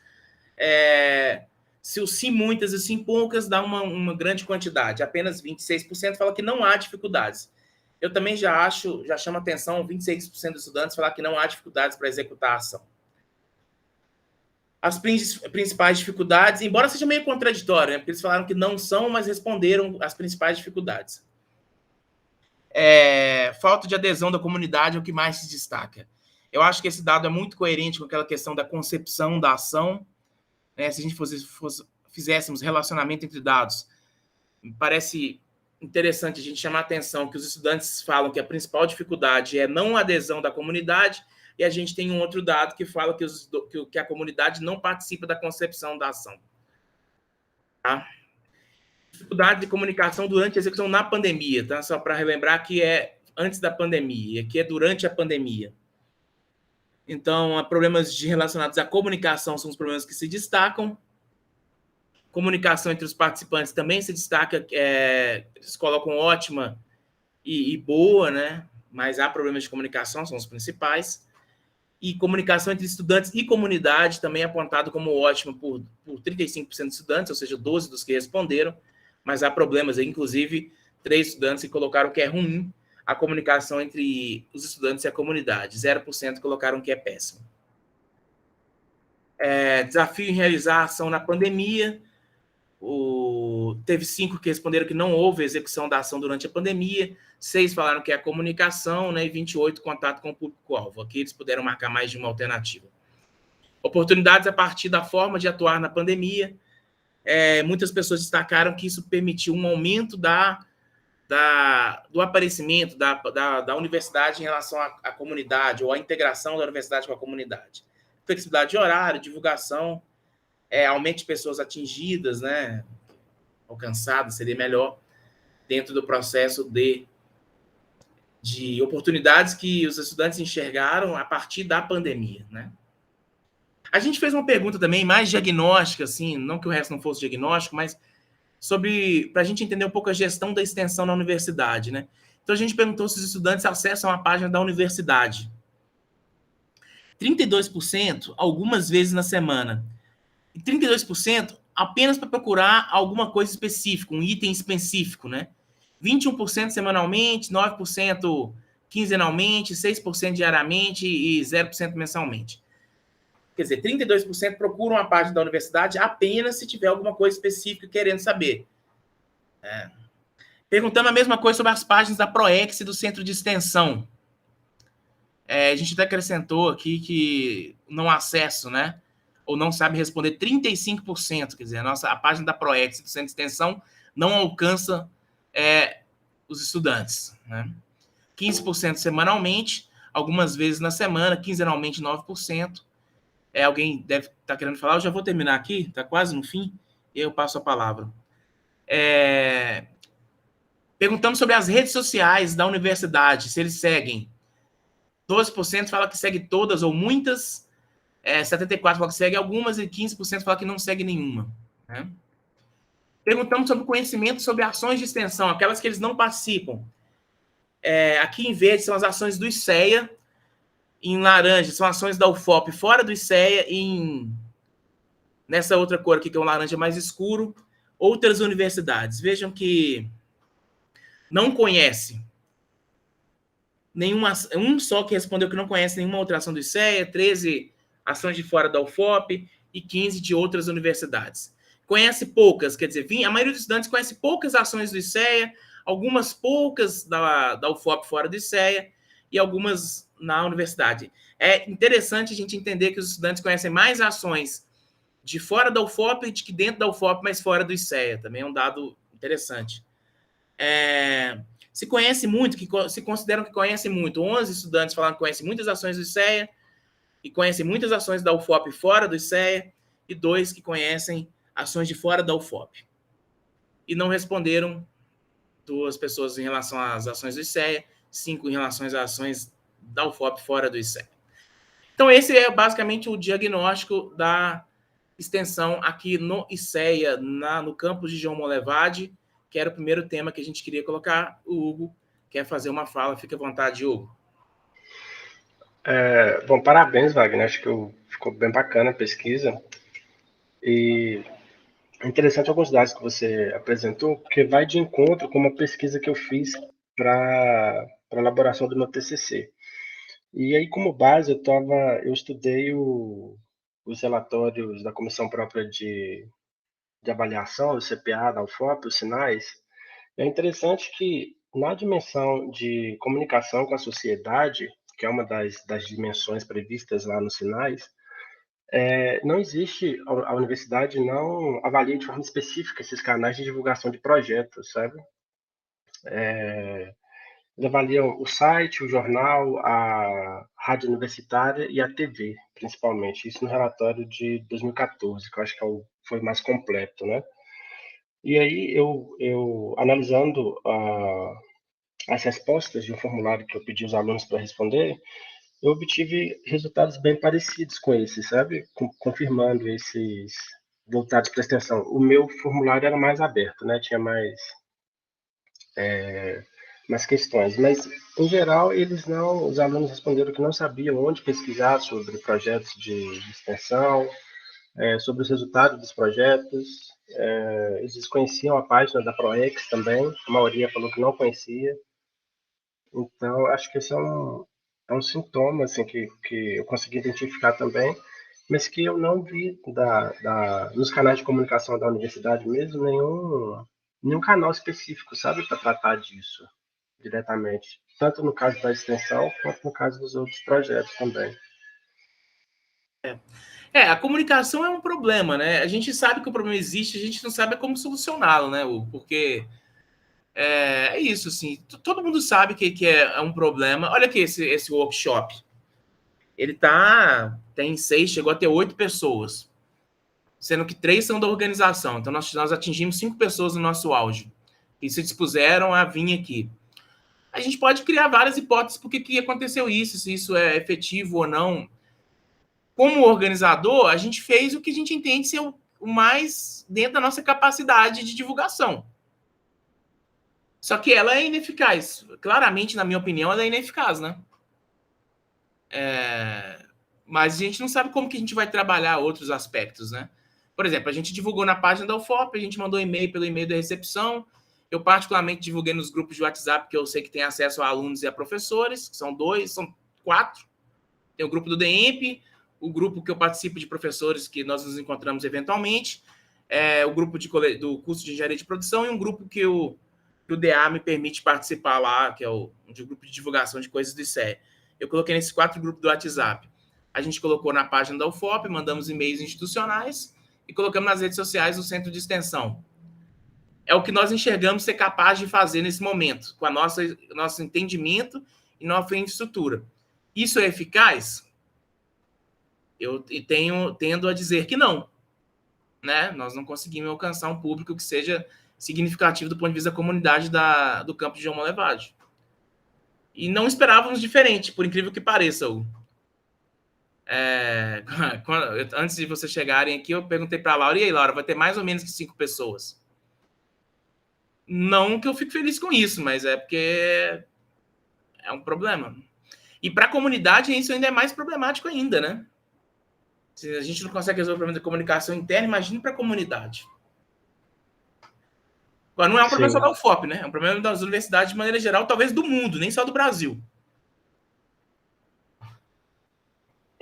se o sim muitas e sim poucas dá uma grande quantidade. Apenas 26% fala que não há dificuldades. Eu também já chamo a atenção 26% dos estudantes falar que não há dificuldades para executar a ação. As principais dificuldades, embora seja meio contraditório, né? Porque eles falaram que não são, mas responderam as principais dificuldades. Falta de adesão da comunidade é o que mais se destaca. Eu acho que esse dado é muito coerente com aquela questão da concepção da ação, né? Se a gente fizéssemos relacionamento entre dados, me parece interessante a gente chamar a atenção que os estudantes falam que a principal dificuldade é não adesão da comunidade, e a gente tem um outro dado que fala que a comunidade não participa da concepção da ação. Tá? Dificuldade de comunicação durante a execução na pandemia, tá? Só para relembrar que é antes da pandemia, e aqui é durante a pandemia. Então, problemas relacionados à comunicação são os problemas que se destacam. Comunicação entre os participantes também se destaca, eles colocam ótima e boa, né? Mas há problemas de comunicação, são os principais. E comunicação entre estudantes e comunidade também é apontado como ótimo por 35% dos estudantes, ou seja, 12 dos que responderam, mas há problemas aí, inclusive 3 estudantes que colocaram que é ruim a comunicação entre os estudantes e a comunidade, 0% colocaram que é péssimo. Desafio em realizar a ação na pandemia, teve 5 que responderam que não houve execução da ação durante a pandemia, 6 falaram que é a comunicação, né, e 28 contato com o público-alvo. Aqui eles puderam marcar mais de uma alternativa. Oportunidades a partir da forma de atuar na pandemia. Muitas pessoas destacaram que isso permitiu um aumento do aparecimento da universidade em relação à comunidade, ou à integração da universidade com a comunidade. Flexibilidade de horário, divulgação, aumento de pessoas atingidas, né, alcançadas, seria melhor, dentro do processo de oportunidades que os estudantes enxergaram a partir da pandemia, né? A gente fez uma pergunta também mais diagnóstica, assim, não que o resto não fosse diagnóstico, mas para a gente entender um pouco a gestão da extensão na universidade, né? Então, a gente perguntou se os estudantes acessam a página da universidade. 32% algumas vezes na semana. E 32% apenas para procurar alguma coisa específica, um item específico, né? 21% semanalmente, 9% quinzenalmente, 6% diariamente e 0% mensalmente. Quer dizer, 32% procuram a página da universidade apenas se tiver alguma coisa específica querendo saber. Perguntando a mesma coisa sobre as páginas da PROEX e do Centro de Extensão. A gente até acrescentou aqui que não acesso, né? Ou não sabe responder 35%. Quer dizer, a página da PROEX e do Centro de Extensão não alcança os estudantes, né? 15% semanalmente, algumas vezes na semana, quinzenalmente 9%. Alguém deve estar querendo falar, eu já vou terminar aqui, está quase no fim, e eu passo a palavra. Perguntamos sobre as redes sociais da universidade, se eles seguem. 12% fala que segue todas ou muitas, 74% fala que segue algumas e 15% fala que não segue nenhuma, né? Perguntamos sobre o conhecimento sobre ações de extensão, aquelas que eles não participam. Aqui em verde são as ações do ICEA, em laranja são ações da UFOP fora do ICEA, nessa outra cor aqui, que é um laranja mais escuro, outras universidades. Vejam que não conhece nenhuma, um só que respondeu que não conhece nenhuma outra ação do ICEA, 13 ações de fora da UFOP e 15 de outras universidades. Conhece poucas, quer dizer, a maioria dos estudantes conhece poucas ações do ICEA, algumas poucas da UFOP fora do ICEA e algumas na universidade. É interessante a gente entender que os estudantes conhecem mais ações de fora da UFOP do que dentro da UFOP, mas fora do ICEA. Também é um dado interessante. Se conhece muito, se consideram que conhecem muito. 11 estudantes falaram que conhecem muitas ações do ICEA e conhecem muitas ações da UFOP fora do ICEA e 2 que conhecem ações de fora da UFOP. E não responderam 2 pessoas em relação às ações do ICEA, 5 em relação às ações da UFOP fora do ICEA. Então, esse é basicamente o diagnóstico da extensão aqui no ICEA, no campus de João Molevade, que era o primeiro tema que a gente queria colocar. O Hugo quer fazer uma fala, fica à vontade, Hugo. Bom, parabéns, Wagner, acho que ficou bem bacana a pesquisa, e é interessante alguns dados que você apresentou, porque vai de encontro com uma pesquisa que eu fiz para a elaboração do meu TCC. E aí, como base, eu estudei os relatórios da Comissão Própria de Avaliação, do CPA, da UFOP, os sinais. É interessante que, na dimensão de comunicação com a sociedade, que é uma das dimensões previstas lá nos sinais, não existe, a universidade não avalia de forma específica esses canais de divulgação de projetos, sabe? Eles avaliam o site, o jornal, a rádio universitária e a TV, principalmente. Isso no relatório de 2014, que eu acho que foi mais completo, né? E aí, eu analisando as respostas de um formulário que eu pedi aos alunos para responderem, eu obtive resultados bem parecidos com esses, sabe? Confirmando esses voltados para a extensão. O meu formulário era mais aberto, né? Tinha mais questões, mas em geral os alunos responderam que não sabiam onde pesquisar sobre projetos de extensão, sobre os resultados dos projetos, eles desconheciam a página da PROEX também, a maioria falou que não conhecia. Então, acho que esse é um sintoma assim, que eu consegui identificar também, mas que eu não vi nos canais de comunicação da universidade mesmo, nenhum canal específico, sabe, para tratar disso diretamente, tanto no caso da extensão, quanto no caso dos outros projetos também. A comunicação é um problema, né? A gente sabe que o problema existe, a gente não sabe como solucioná-lo, né, Hugo? Porque é isso, assim, todo mundo sabe que é um problema. Olha aqui esse workshop. Ele tem 6, chegou a ter 8 pessoas, sendo que 3 são da organização. Então, nós atingimos 5 pessoas no nosso áudio, que se dispuseram a vir aqui. A gente pode criar várias hipóteses por que aconteceu isso, se isso é efetivo ou não. Como organizador, a gente fez o que a gente entende ser o mais dentro da nossa capacidade de divulgação. Só que ela é ineficaz. Claramente, na minha opinião, ela é ineficaz, né? Mas a gente não sabe como que a gente vai trabalhar outros aspectos, né? Por exemplo, a gente divulgou na página da UFOP, a gente mandou e-mail pelo e-mail da recepção. Eu, particularmente, divulguei nos grupos de WhatsApp, que eu sei que tem acesso a alunos e a professores, que são 4. Tem o grupo do DEMP, o grupo que eu participo de professores que nós nos encontramos eventualmente, o grupo do curso de engenharia de produção e um grupo que o DA me permite participar lá, que é o grupo de divulgação de coisas do ICEA. Eu coloquei nesses 4 grupos do WhatsApp. A gente colocou na página da UFOP, mandamos e-mails institucionais e colocamos nas redes sociais do Centro de Extensão. É o que nós enxergamos ser capaz de fazer nesse momento, com nosso entendimento e nossa infraestrutura. Isso é eficaz? Eu tendo a dizer que não. Né? Nós não conseguimos alcançar um público que seja significativo do ponto de vista da comunidade do campo de João Molevade. E não esperávamos diferente, por incrível que pareça, Hugo. Antes de vocês chegarem aqui, eu perguntei para a Laura, e aí, Laura, vai ter mais ou menos que 5 pessoas? Não que eu fique feliz com isso, mas é porque é um problema. E para a comunidade, isso ainda é mais problemático ainda, né? Se a gente não consegue resolver o problema da comunicação interna, imagine para a comunidade. Agora, não é um problema só da UFOP, né? É um problema das universidades de maneira geral, talvez do mundo, nem só do Brasil.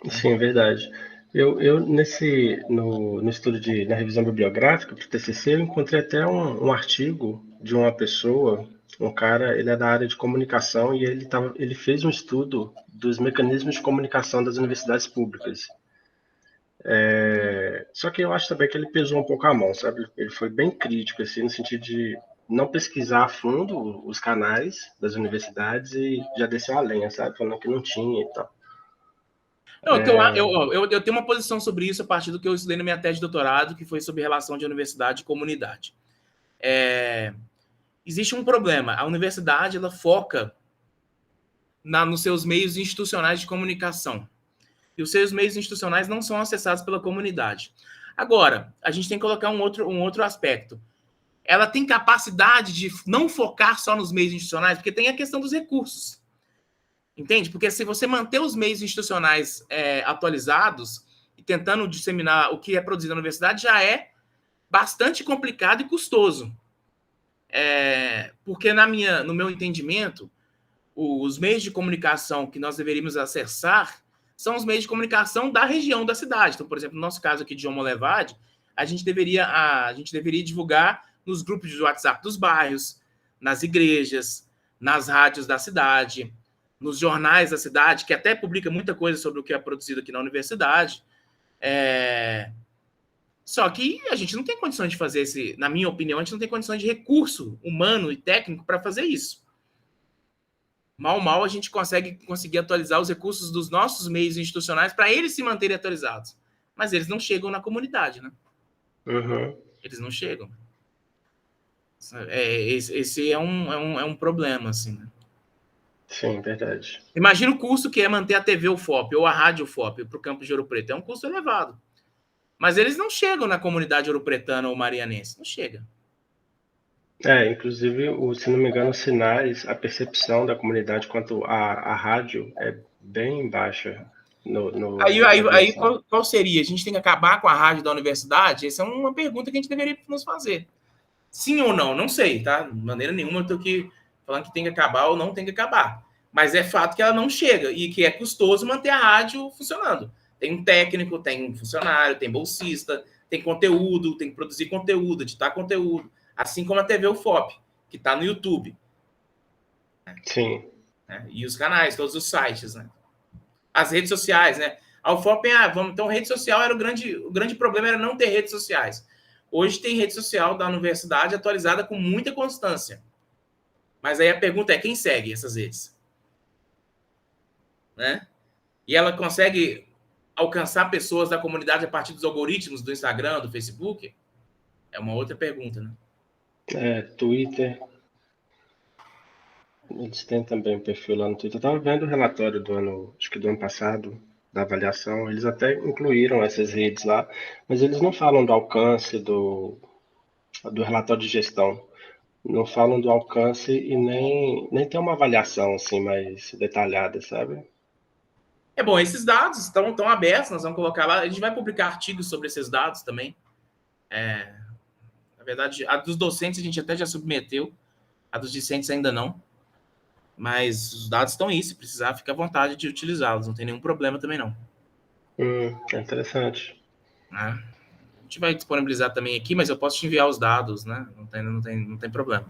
Sim, verdade. Eu no estudo na revisão bibliográfica para o TCC, eu encontrei até um artigo de uma pessoa, um cara, ele é da área de comunicação e ele fez um estudo dos mecanismos de comunicação das universidades públicas. Só que eu acho também que ele pesou um pouco a mão, sabe? Ele foi bem crítico, assim, no sentido de não pesquisar a fundo os canais das universidades e já desceu a lenha, sabe? Falando que não tinha e tal. Não, eu tenho uma posição sobre isso a partir do que eu estudei na minha tese de doutorado, que foi sobre relação de universidade e comunidade. Existe um problema. A universidade ela foca nos seus meios institucionais de comunicação. E os seus meios institucionais não são acessados pela comunidade. Agora, a gente tem que colocar um outro aspecto. Ela tem capacidade de não focar só nos meios institucionais, porque tem a questão dos recursos. Entende? Porque se você manter os meios institucionais atualizados e tentando disseminar o que é produzido na universidade, já é bastante complicado e custoso. Porque no meu entendimento, os meios de comunicação que nós deveríamos acessar são os meios de comunicação da região da cidade. Então, por exemplo, no nosso caso aqui de João Molevade, a gente deveria divulgar nos grupos de WhatsApp dos bairros, nas igrejas, nas rádios da cidade, nos jornais da cidade, que até publica muita coisa sobre o que é produzido aqui na universidade. Só que a gente não tem condições de fazer na minha opinião, a gente não tem condições de recurso humano e técnico para fazer isso. Mal a gente conseguir atualizar os recursos dos nossos meios institucionais para eles se manterem atualizados. Mas eles não chegam na comunidade, né? Uhum. Eles não chegam. Esse é um problema, assim, né? Sim, verdade. Imagina o custo que é manter a TV UFOP ou a rádio UFOP para o campus de Ouro Preto. É um custo elevado. Mas eles não chegam na comunidade ouropretana ou marianense. Não chega. Inclusive, se não me engano, os sinais, a percepção da comunidade quanto à rádio é bem baixa. Aí qual seria? A gente tem que acabar com a rádio da universidade? Essa é uma pergunta que a gente deveria nos fazer. Sim ou não? Não sei, tá? De maneira nenhuma eu estou aqui falando que tem que acabar ou não tem que acabar. Mas é fato que ela não chega e que é custoso manter a rádio funcionando. Tem um técnico, tem um funcionário, tem bolsista, tem conteúdo, tem que produzir conteúdo, editar conteúdo. Assim como a TV UFOP, que está no YouTube. Sim. E os canais, todos os sites, né? As redes sociais, né? A UFOP, então rede social era o grande problema era não ter redes sociais. Hoje tem rede social da universidade atualizada com muita constância. Mas aí a pergunta é, quem segue essas redes? Né? E ela consegue alcançar pessoas da comunidade a partir dos algoritmos do Instagram, do Facebook? É uma outra pergunta, né? Twitter. Eles têm também um perfil lá no Twitter. Eu estava vendo o relatório acho que do ano passado, da avaliação, eles até incluíram essas redes lá, mas eles não falam do alcance do relatório de gestão. Não falam do alcance e nem tem uma avaliação assim mais detalhada, sabe? É bom, esses dados estão abertos, nós vamos colocar lá. A gente vai publicar artigos sobre esses dados também. Na verdade, a dos docentes a gente até já submeteu, a dos discentes ainda não. Mas os dados estão aí, se precisar, fica à vontade de utilizá-los, não tem nenhum problema também não. É interessante. A gente vai disponibilizar também aqui, mas eu posso te enviar os dados, né? Não tem problema.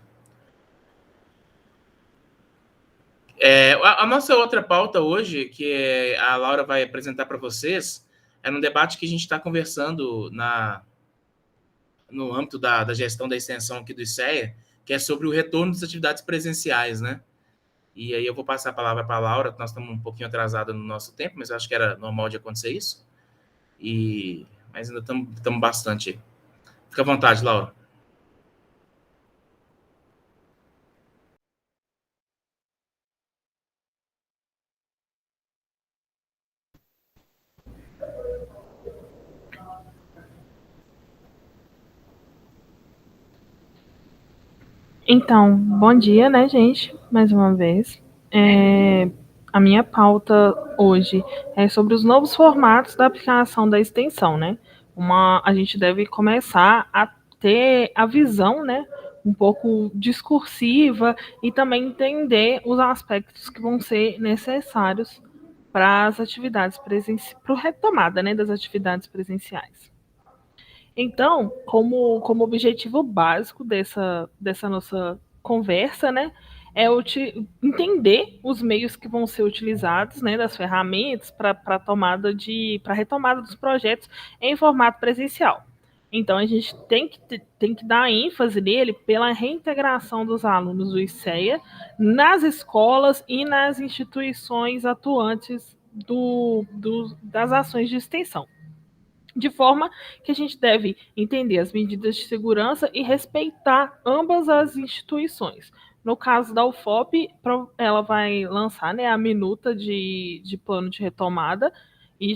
A nossa outra pauta hoje, que a Laura vai apresentar para vocês, é um debate que a gente está conversando no âmbito da gestão da extensão aqui do ICEA, que é sobre o retorno das atividades presenciais, né? E aí eu vou passar a palavra para a Laura, nós estamos um pouquinho atrasados no nosso tempo, mas eu acho que era normal de acontecer isso. Mas ainda estamos bastante aí. Fica à vontade, Laura. Então, bom dia, né, gente? Mais uma vez. A minha pauta hoje é sobre os novos formatos da aplicação da extensão, né? A gente deve começar a ter a visão, né, um pouco discursiva e também entender os aspectos que vão ser necessários para as atividades para a retomada, né, das atividades presenciais. Então, como objetivo básico dessa nossa conversa, né, é entender os meios que vão ser utilizados, né, das ferramentas para retomada dos projetos em formato presencial. Então, a gente tem que dar ênfase nele pela reintegração dos alunos do ICEA nas escolas e nas instituições atuantes das ações de extensão. De forma que a gente deve entender as medidas de segurança e respeitar ambas as instituições. No caso da UFOP, ela vai lançar, né, a minuta de plano de retomada e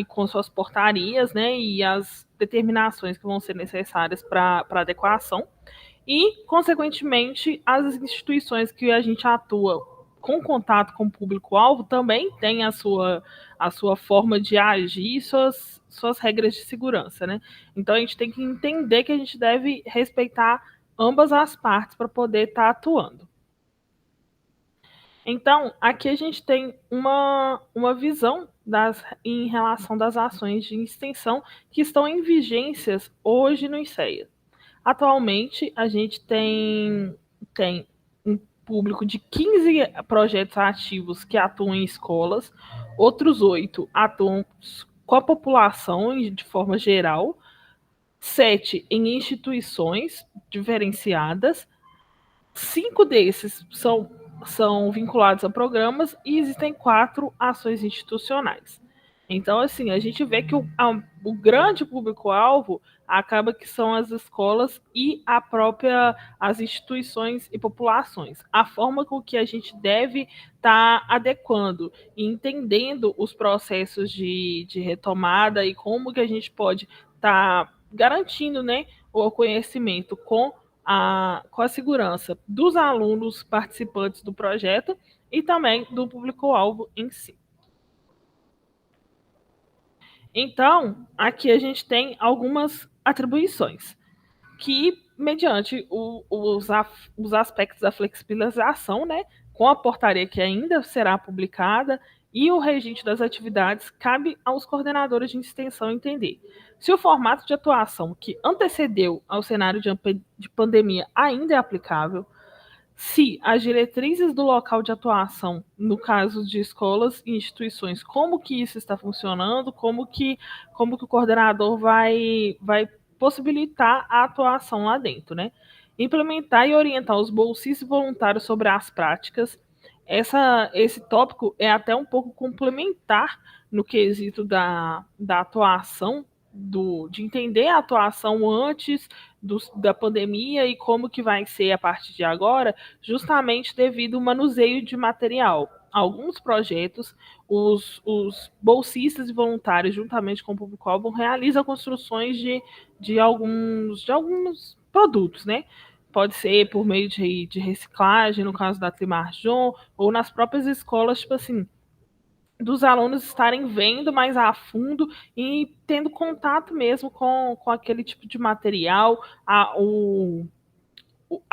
com suas portarias, né, e as determinações que vão ser necessárias para adequação. E, consequentemente, as instituições que a gente atua com contato com o público-alvo também têm a sua forma de agir e suas regras de segurança, né? Então, a gente tem que entender que a gente deve respeitar ambas as partes para poder estar atuando. Então, aqui a gente tem uma visão em relação das ações de extensão que estão em vigências hoje no ICEA. Atualmente, a gente tem um público de 15 projetos ativos que atuam em escolas, outros 8 atuam com a população de forma geral, 7 em instituições diferenciadas, 5 desses são vinculados a programas e existem 4 ações institucionais. Então, assim, a gente vê que o grande público-alvo acaba que são as escolas e as instituições e populações. A forma com que a gente deve estar adequando e entendendo os processos de retomada e como que a gente pode estar garantindo, né, o conhecimento com a segurança dos alunos participantes do projeto e também do público-alvo em si. Então, aqui a gente tem algumas atribuições que, mediante os aspectos da flexibilização, né, com a portaria que ainda será publicada e o registro das atividades, cabe aos coordenadores de extensão entender se o formato de atuação que antecedeu ao cenário de pandemia ainda é aplicável, se as diretrizes do local de atuação, no caso de escolas e instituições, como que isso está funcionando, como que o coordenador vai possibilitar a atuação lá dentro, né? Implementar e orientar os bolsistas voluntários sobre as práticas. Esse tópico é até um pouco complementar no quesito da atuação, de entender a atuação antes da pandemia e como que vai ser a partir de agora, justamente devido ao manuseio de material. alguns projetos, os bolsistas e voluntários, juntamente com o público-alvo, realizam construções de alguns produtos, né? Pode ser por meio de reciclagem, no caso da Trimarjon, ou nas próprias escolas, tipo assim, dos alunos estarem vendo mais a fundo e tendo contato mesmo com aquele tipo de material, a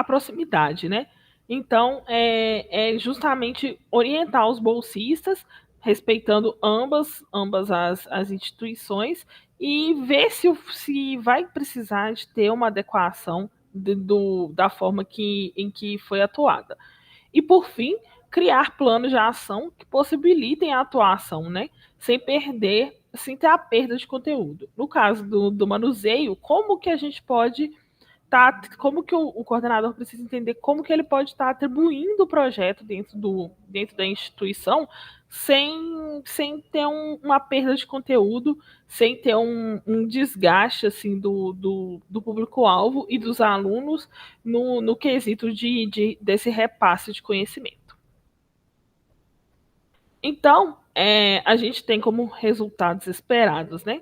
proximidade, né? Então, é justamente orientar os bolsistas, respeitando ambas as instituições, e ver se vai precisar de ter uma adequação da forma em que foi atuada. E, por fim, criar planos de ação que possibilitem a atuação, né? Sem ter a perda de conteúdo. No caso do manuseio, como que a gente pode como que o coordenador precisa entender como que ele pode estar atribuindo o projeto dentro da instituição sem ter uma perda de conteúdo, sem ter um desgaste assim, do público-alvo e dos alunos no quesito desse repasse de conhecimento. Então, a gente tem como resultados esperados, né?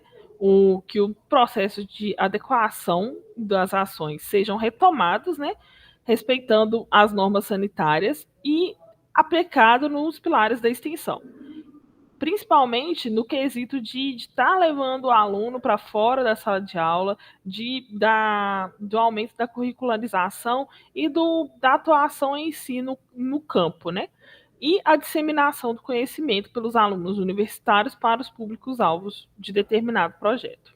Que o processo de adequação das ações sejam retomados, né, respeitando as normas sanitárias e aplicado nos pilares da extensão. Principalmente no quesito de estar levando o aluno para fora da sala de aula, do aumento da curricularização e da atuação em si no campo, né? E a disseminação do conhecimento pelos alunos universitários para os públicos-alvos de determinado projeto.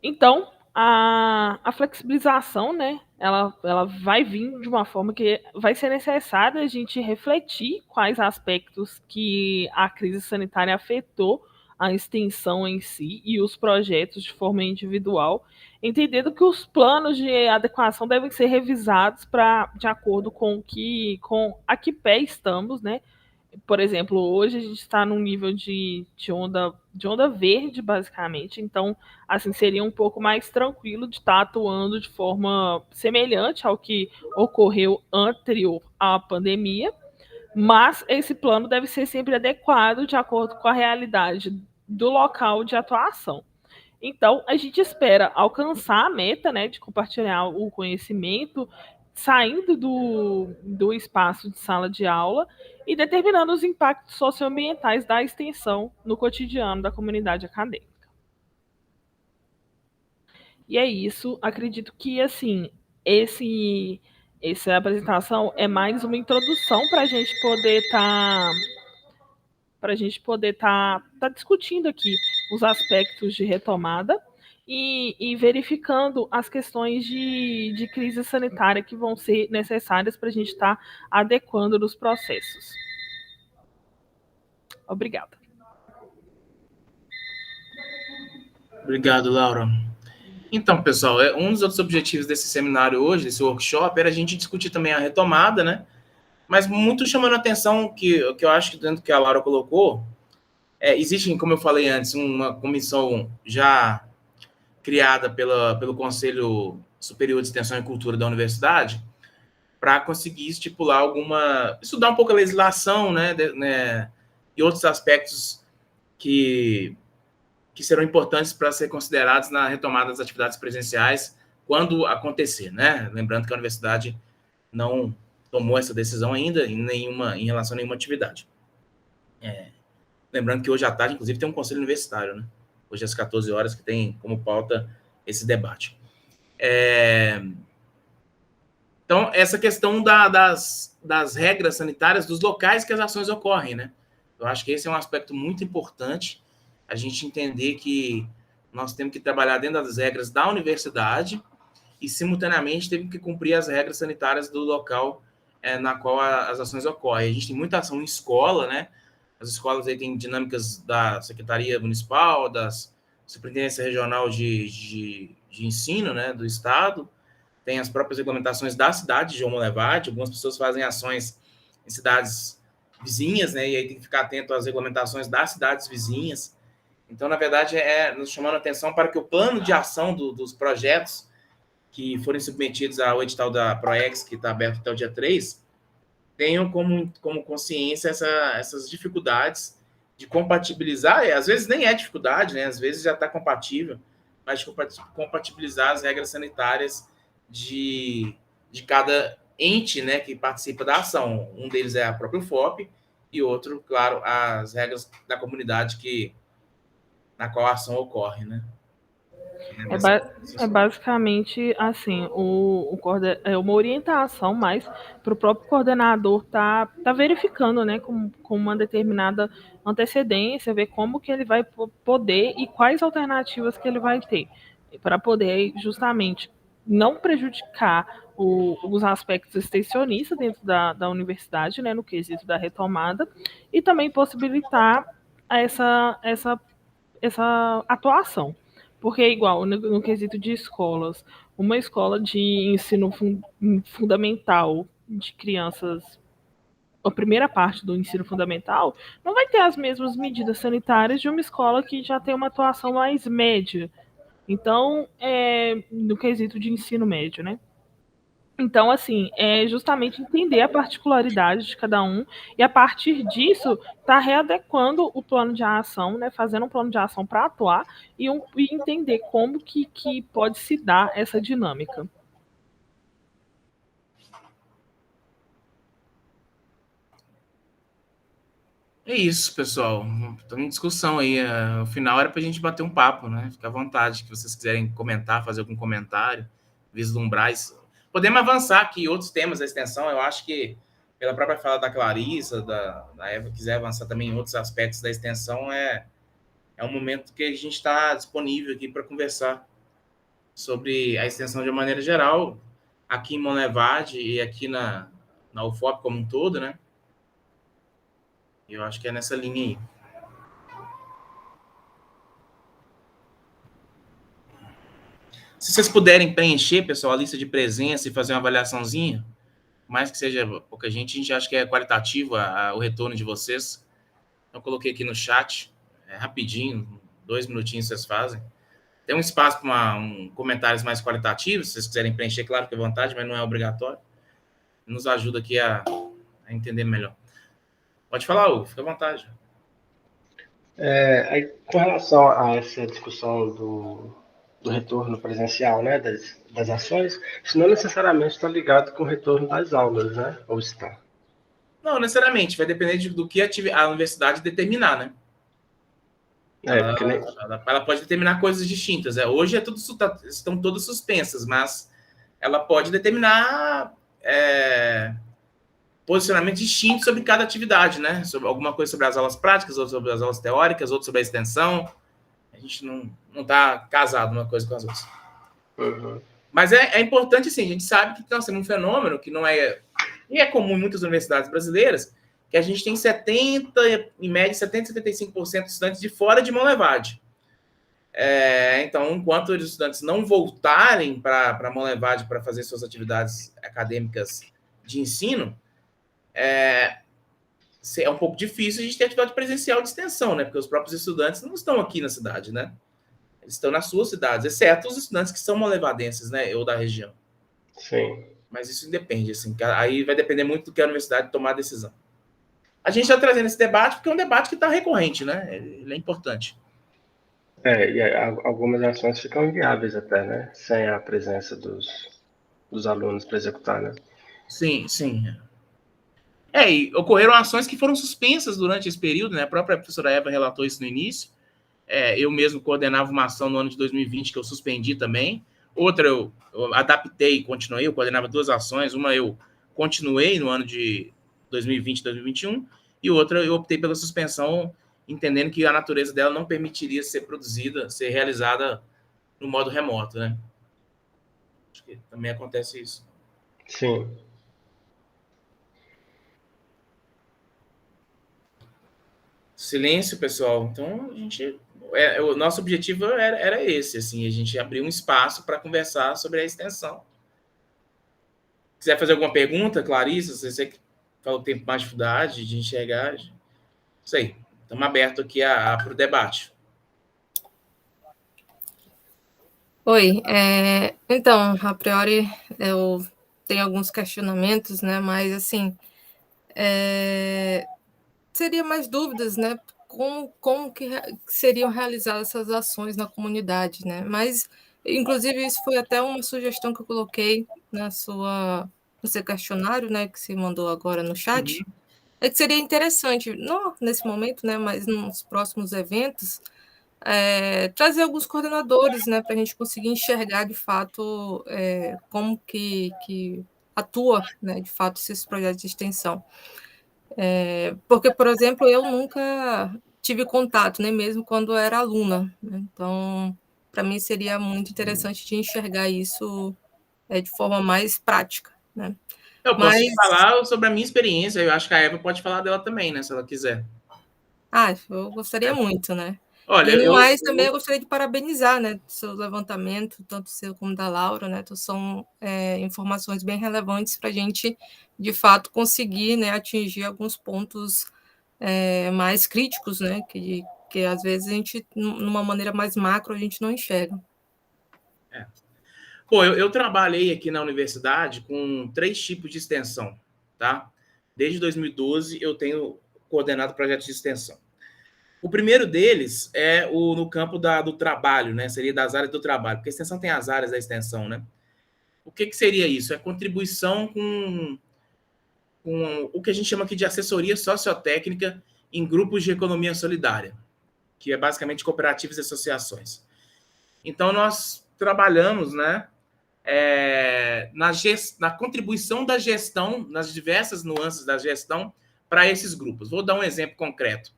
Então, a flexibilização, né, ela vai vir de uma forma que vai ser necessário a gente refletir quais aspectos que a crise sanitária afetou a extensão em si e os projetos de forma individual, entendendo que os planos de adequação devem ser revisados de acordo com a que pé estamos, né? Por exemplo, hoje a gente está num nível de onda verde, basicamente, então, assim, seria um pouco mais tranquilo de estar atuando de forma semelhante ao que ocorreu anterior à pandemia, mas esse plano deve ser sempre adequado de acordo com a realidade do local de atuação. Então, a gente espera alcançar a meta, né, de compartilhar o conhecimento, saindo do espaço de sala de aula e determinando os impactos socioambientais da extensão no cotidiano da comunidade acadêmica. E é isso. Acredito que, assim, essa apresentação é mais uma introdução para a gente poder estar discutindo aqui os aspectos de retomada e verificando as questões de crise sanitária que vão ser necessárias para a gente estar adequando nos processos. Obrigada. Obrigado, Laura. Então, pessoal, um dos outros objetivos desse seminário hoje, desse workshop, era a gente discutir também a retomada, né? Mas muito chamando a atenção que eu acho que dentro do que a Laura colocou, existe, como eu falei antes, uma comissão já criada pelo Conselho Superior de Extensão e Cultura da Universidade para conseguir estudar um pouco a legislação, né, e outros aspectos que serão importantes para ser considerados na retomada das atividades presenciais quando acontecer, né? Lembrando que a universidade não tomou essa decisão ainda em relação a nenhuma atividade. Lembrando que hoje à tarde, inclusive, tem um conselho universitário, né? Hoje às 14 horas, que tem como pauta esse debate. Então, essa questão das regras sanitárias dos locais que as ações ocorrem, né? Eu acho que esse é um aspecto muito importante, a gente entender que nós temos que trabalhar dentro das regras da universidade e, simultaneamente, temos que cumprir as regras sanitárias do local na qual as ações ocorrem. A gente tem muita ação em escola, né? As escolas aí têm dinâmicas da Secretaria Municipal, da Superintendência Regional de Ensino, né, do Estado, tem as próprias regulamentações da cidade de João Monlevade, algumas pessoas fazem ações em cidades vizinhas, né, e aí tem que ficar atento às regulamentações das cidades vizinhas. Então, na verdade, nos chamando a atenção para que o plano de ação dos projetos que forem submetidos ao edital da PROEX, que está aberto até o dia 3, tenham como consciência essas dificuldades de compatibilizar, às vezes nem é dificuldade, né? Às vezes já está compatível, mas de compatibilizar as regras sanitárias de cada ente, né, que participa da ação. Um deles é a própria UFOP e outro, claro, as regras da comunidade na qual a ação ocorre, né? É basicamente assim, é uma orientação mais para o próprio coordenador tá verificando, né, com uma determinada antecedência, ver como que ele vai poder e quais alternativas que ele vai ter para poder justamente não prejudicar os aspectos extensionistas dentro da universidade, né, no quesito da retomada, e também possibilitar essa atuação. Porque é igual no quesito de escolas, uma escola de ensino fundamental de crianças, a primeira parte do ensino fundamental, não vai ter as mesmas medidas sanitárias de uma escola que já tem uma atuação mais média. Então, no quesito de ensino médio, né? Então, assim, é justamente entender a particularidade de cada um e, a partir disso, tá readequando o plano de ação, né, fazendo um plano de ação para atuar e entender como que pode se dar essa dinâmica. É isso, pessoal. Estamos em discussão aí. O final era para a gente bater um papo, né? Fica à vontade, que vocês quiserem comentar, fazer algum comentário, vislumbrar isso. Podemos avançar aqui outros temas da extensão. Eu acho que, pela própria fala da Clarissa, da Eva, quiser avançar também em outros aspectos da extensão, é um momento que a gente está disponível aqui para conversar sobre a extensão de uma maneira geral, aqui em Monlevade e aqui na UFOP como um todo, né? Eu acho que é nessa linha aí. Se vocês puderem preencher, pessoal, a lista de presença e fazer uma avaliaçãozinha, mais que seja pouca gente, a gente acha que é qualitativo o retorno de vocês. Então, eu coloquei aqui no chat, rapidinho, 2 minutinhos vocês fazem. Tem um espaço para comentários mais qualitativos, se vocês quiserem preencher, claro que é vontade, mas não é obrigatório. Nos ajuda aqui a entender melhor. Pode falar, Hugo, fica à vontade. Aí, com relação a essa discussão do retorno presencial, né, das ações, isso não necessariamente está ligado com o retorno das aulas, né? Ou está? Não, necessariamente. Vai depender do que a universidade determinar, né? Ela pode determinar coisas distintas. Hoje estão todas suspensas, mas ela pode determinar posicionamento distinto sobre cada atividade, né? Sobre alguma coisa sobre as aulas práticas, ou sobre as aulas teóricas, outro sobre a extensão. A gente não está casado uma coisa com as outras. Uhum. Mas é importante, assim, a gente sabe que nós temos um fenômeno que não é... E é comum em muitas universidades brasileiras, que a gente tem em média, 70-75% de estudantes de fora de Monlevade. Então, enquanto os estudantes não voltarem para Monlevade para fazer suas atividades acadêmicas de ensino, é um pouco difícil a gente ter atividade presencial de extensão, né? Porque os próprios estudantes não estão aqui na cidade, né? Eles estão nas suas cidades, exceto os estudantes que são monlevadenses, né? Ou da região. Sim. Mas isso independe, assim. Aí vai depender muito do que a universidade tomar a decisão. A gente está trazendo esse debate porque é um debate que está recorrente, né? Ele é importante. E algumas ações ficam inviáveis até, né? Sem a presença dos alunos para executar, né? Sim, sim. E ocorreram ações que foram suspensas durante esse período, né? A própria professora Eva relatou isso no início. Eu mesmo coordenava uma ação no ano de 2020 que eu suspendi também. Outra eu adaptei e continuei. Eu coordenava 2 ações. Uma eu continuei no ano de 2020 e 2021. E outra eu optei pela suspensão, entendendo que a natureza dela não permitiria ser realizada no modo remoto, né? Acho que também acontece isso. Sim. Silêncio, pessoal. Então, o nosso objetivo era esse, assim, a gente abrir um espaço para conversar sobre a extensão. Quiser fazer alguma pergunta, Clarissa, você que falou que tem mais dificuldade de enxergar, isso aí. Estamos abertos aqui para o debate. Oi, então, a priori, eu tenho alguns questionamentos, né, mas, assim, seria mais dúvidas, né, como que seriam realizadas essas ações na comunidade, né, mas, inclusive, isso foi até uma sugestão que eu coloquei no seu questionário, né, que você mandou agora no chat, é que seria interessante, não nesse momento, né, mas nos próximos eventos, trazer alguns coordenadores, né, para a gente conseguir enxergar de fato como que atua, né, de fato, esses projetos de extensão. Porque, por exemplo, eu nunca tive contato, nem mesmo quando eu era aluna, né? Então, para mim seria muito interessante de enxergar isso de forma mais prática, né? Eu posso te falar sobre a minha experiência, eu acho que a Eva pode falar dela também, né, se ela quiser. Eu gostaria muito, né? Olha, E no mais, também eu gostaria de parabenizar, né, seu levantamento, tanto seu como da Laura, né? São informações bem relevantes para a gente, de fato, conseguir, né, atingir alguns pontos mais críticos, né? Que às vezes a gente, numa maneira mais macro, a gente não enxerga. Pô, eu trabalhei aqui na universidade com 3 tipos de extensão, tá? Desde 2012 eu tenho coordenado projetos de extensão. O primeiro deles é no campo do trabalho, né? Seria das áreas do trabalho, porque a extensão tem as áreas da extensão, né? O que seria isso? É contribuição com o que a gente chama aqui de assessoria sociotécnica em grupos de economia solidária, que é basicamente cooperativas e associações. Então, nós trabalhamos, né, na contribuição da gestão, nas diversas nuances da gestão para esses grupos. Vou dar um exemplo concreto.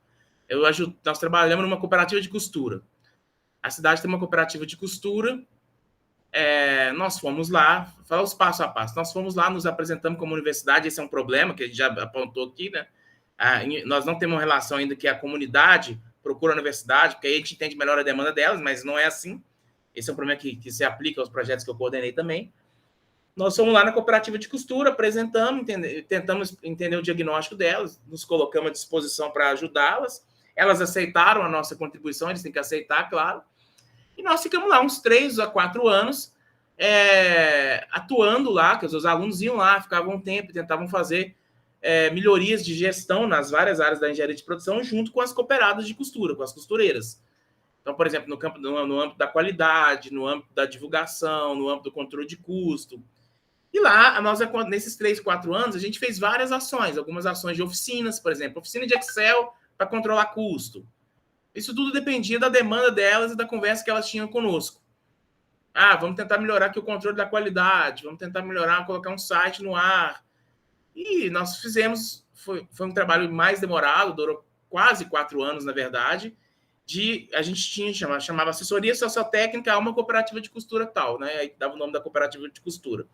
Nós trabalhamos numa cooperativa de costura. A cidade tem uma cooperativa de costura. Nós fomos lá, fala os passo a passo. Nós fomos lá, nos apresentamos como universidade. Esse é um problema que a gente já apontou aqui, né? Nós não temos uma relação ainda que a comunidade procura a universidade, porque aí a gente entende melhor a demanda delas, mas não é assim. Esse é um problema que se aplica aos projetos que eu coordenei também. Nós fomos lá na cooperativa de costura, apresentamos, tentamos entender o diagnóstico delas, nos colocamos à disposição para ajudá-las. Elas aceitaram a nossa contribuição, eles têm que aceitar, claro. E nós ficamos lá uns 3 a 4 anos atuando lá, que os alunos iam lá, ficavam um tempo, tentavam fazer melhorias de gestão nas várias áreas da engenharia de produção, junto com as cooperadas de costura, com as costureiras. Então, por exemplo, no âmbito da qualidade, no âmbito da divulgação, no âmbito do controle de custo. E lá, nesses 3, 4 anos, a gente fez várias ações, algumas ações de oficinas, por exemplo, oficina de Excel para controlar custo. Isso tudo dependia da demanda delas e da conversa que elas tinham conosco. Vamos tentar melhorar aqui o controle da qualidade, vamos tentar melhorar, colocar um site no ar. E nós fizemos, foi um trabalho mais demorado, durou quase 4 anos, na verdade, a gente chamava assessoria sociotécnica a uma cooperativa de costura tal, né? Aí dava o nome da cooperativa de costura.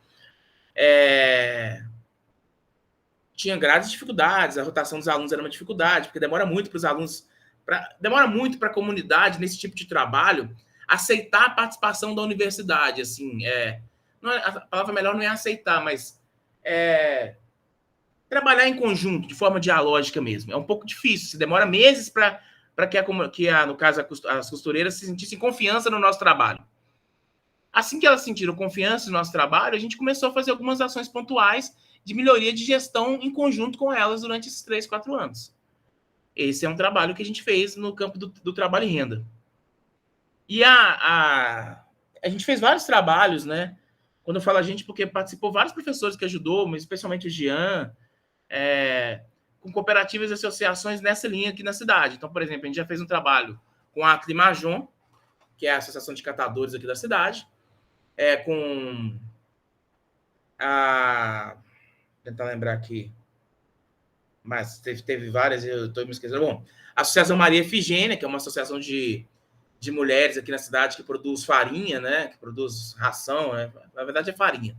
Tinha grandes dificuldades, a rotação dos alunos era uma dificuldade, porque demora muito para os alunos, demora muito para a comunidade, nesse tipo de trabalho, aceitar a participação da universidade. Assim, a palavra melhor não é aceitar, mas trabalhar em conjunto, de forma dialógica mesmo. É um pouco difícil, demora meses para no caso, as costureiras se sentissem confiança no nosso trabalho. Assim que elas sentiram confiança no nosso trabalho, a gente começou a fazer algumas ações pontuais de melhoria de gestão em conjunto com elas durante esses 3, 4 anos. Esse é um trabalho que a gente fez no campo do trabalho e renda. E a gente fez vários trabalhos, né? Quando eu falo a gente, porque participou vários professores que ajudou, mas especialmente o Jean, com cooperativas e associações nessa linha aqui na cidade. Então, por exemplo, a gente já fez um trabalho com a Climajon, que é a Associação de Catadores aqui da cidade, com a... Vou tentar lembrar aqui, mas teve várias, eu estou me esquecendo. Bom, a Associação Maria Efigênia, que é uma associação de mulheres aqui na cidade que produz farinha, né? Que produz ração, né? Na verdade é farinha.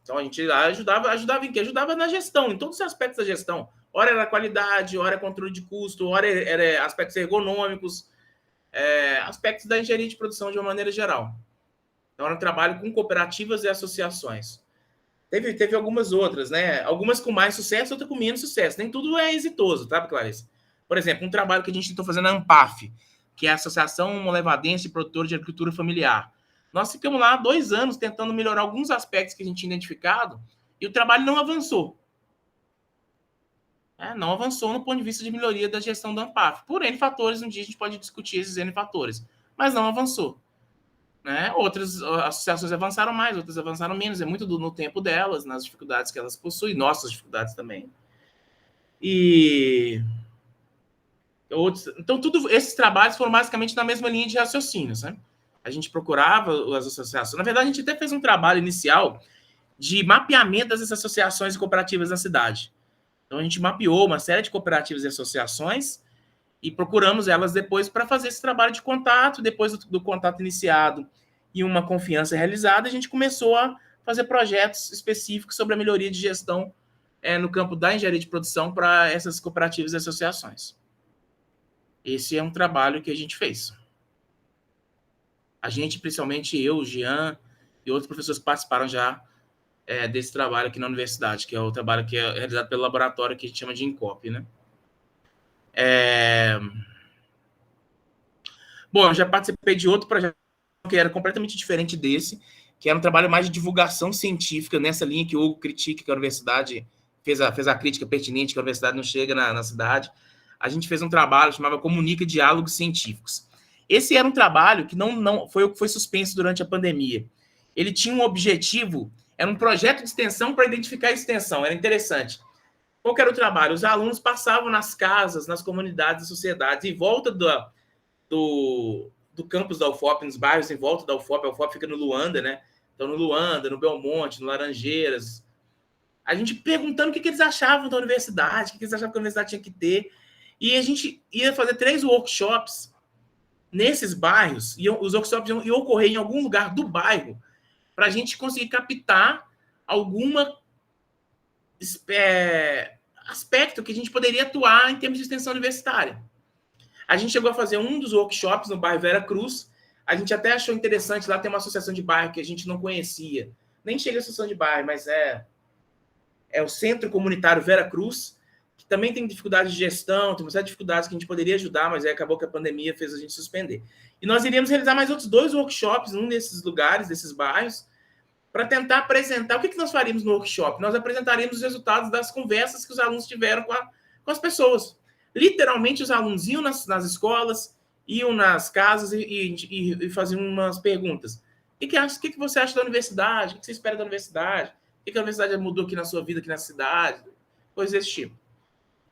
Então a gente lá ajudava em quê? Ajudava na gestão, em todos os aspectos da gestão. Ora era qualidade, ora era controle de custo, ora era aspectos ergonômicos, aspectos da engenharia de produção de uma maneira geral. Então era um trabalho com cooperativas e associações. Teve algumas outras, né? Algumas com mais sucesso, outras com menos sucesso. Nem tudo é exitoso, tá, Clarice? Por exemplo, um trabalho que a gente tentou fazer na ANPAF, que é a Associação Molevadense e Produtora de Agricultura Familiar. Nós ficamos lá 2 anos tentando melhorar alguns aspectos que a gente tinha identificado e o trabalho não avançou. Não avançou no ponto de vista de melhoria da gestão do ANPAF. Por N fatores, um dia a gente pode discutir esses N fatores, mas não avançou. Outras associações avançaram mais, outras avançaram menos, é muito no tempo delas, nas dificuldades que elas possuem, nossas dificuldades também. Então, esses trabalhos foram basicamente na mesma linha de raciocínios, né? A gente procurava as associações. Na verdade, a gente até fez um trabalho inicial de mapeamento das associações e cooperativas da cidade. Então, a gente mapeou uma série de cooperativas e associações e procuramos elas depois para fazer esse trabalho de contato. Depois do contato iniciado e uma confiança realizada, a gente começou a fazer projetos específicos sobre a melhoria de gestão no campo da engenharia de produção para essas cooperativas e associações. Esse é um trabalho que a gente fez. A gente, principalmente eu, o Jean e outros professores participaram já desse trabalho aqui na universidade, que é o trabalho que é realizado pelo laboratório que a gente chama de INCOP, né? Bom, eu já participei de outro projeto que era completamente diferente desse, que era um trabalho mais de divulgação científica, nessa linha que o Hugo critica, que a universidade fez a crítica pertinente, que a universidade não chega na cidade. A gente fez um trabalho que chamava Comunica Diálogos Científicos. Esse era um trabalho que não foi suspenso durante a pandemia. Ele tinha um objetivo, era um projeto de extensão para identificar a extensão, era interessante. Qual que era o trabalho? Os alunos passavam nas casas, nas comunidades e sociedades, em volta do campus da UFOP, nos bairros em volta da UFOP. A UFOP fica no Luanda, né? Então, no Luanda, no Belmonte, no Laranjeiras. A gente perguntando o que eles achavam da universidade, o que eles achavam que a universidade tinha que ter. E a gente ia fazer 3 workshops nesses bairros, e os workshops iam ocorrer em algum lugar do bairro, para a gente conseguir captar alguma aspecto que a gente poderia atuar em termos de extensão universitária. A gente chegou a fazer um dos workshops no bairro Vera Cruz. A gente até achou interessante, lá tem uma associação de bairro que a gente não conhecia. Nem chega a associação de bairro, mas é o Centro Comunitário Vera Cruz, que também tem dificuldade de gestão, tem uma série de dificuldades que a gente poderia ajudar, mas acabou que a pandemia fez a gente suspender. E nós iríamos realizar mais outros 2 workshops, num desses lugares, desses bairros, para tentar apresentar. O que nós faríamos no workshop? Nós apresentaríamos os resultados das conversas que os alunos tiveram com as pessoas. Literalmente, os alunos iam nas escolas, iam nas casas e faziam umas perguntas. O que você acha da universidade? O que você espera da universidade? O que a universidade mudou aqui na sua vida, aqui na cidade? Coisas desse tipo.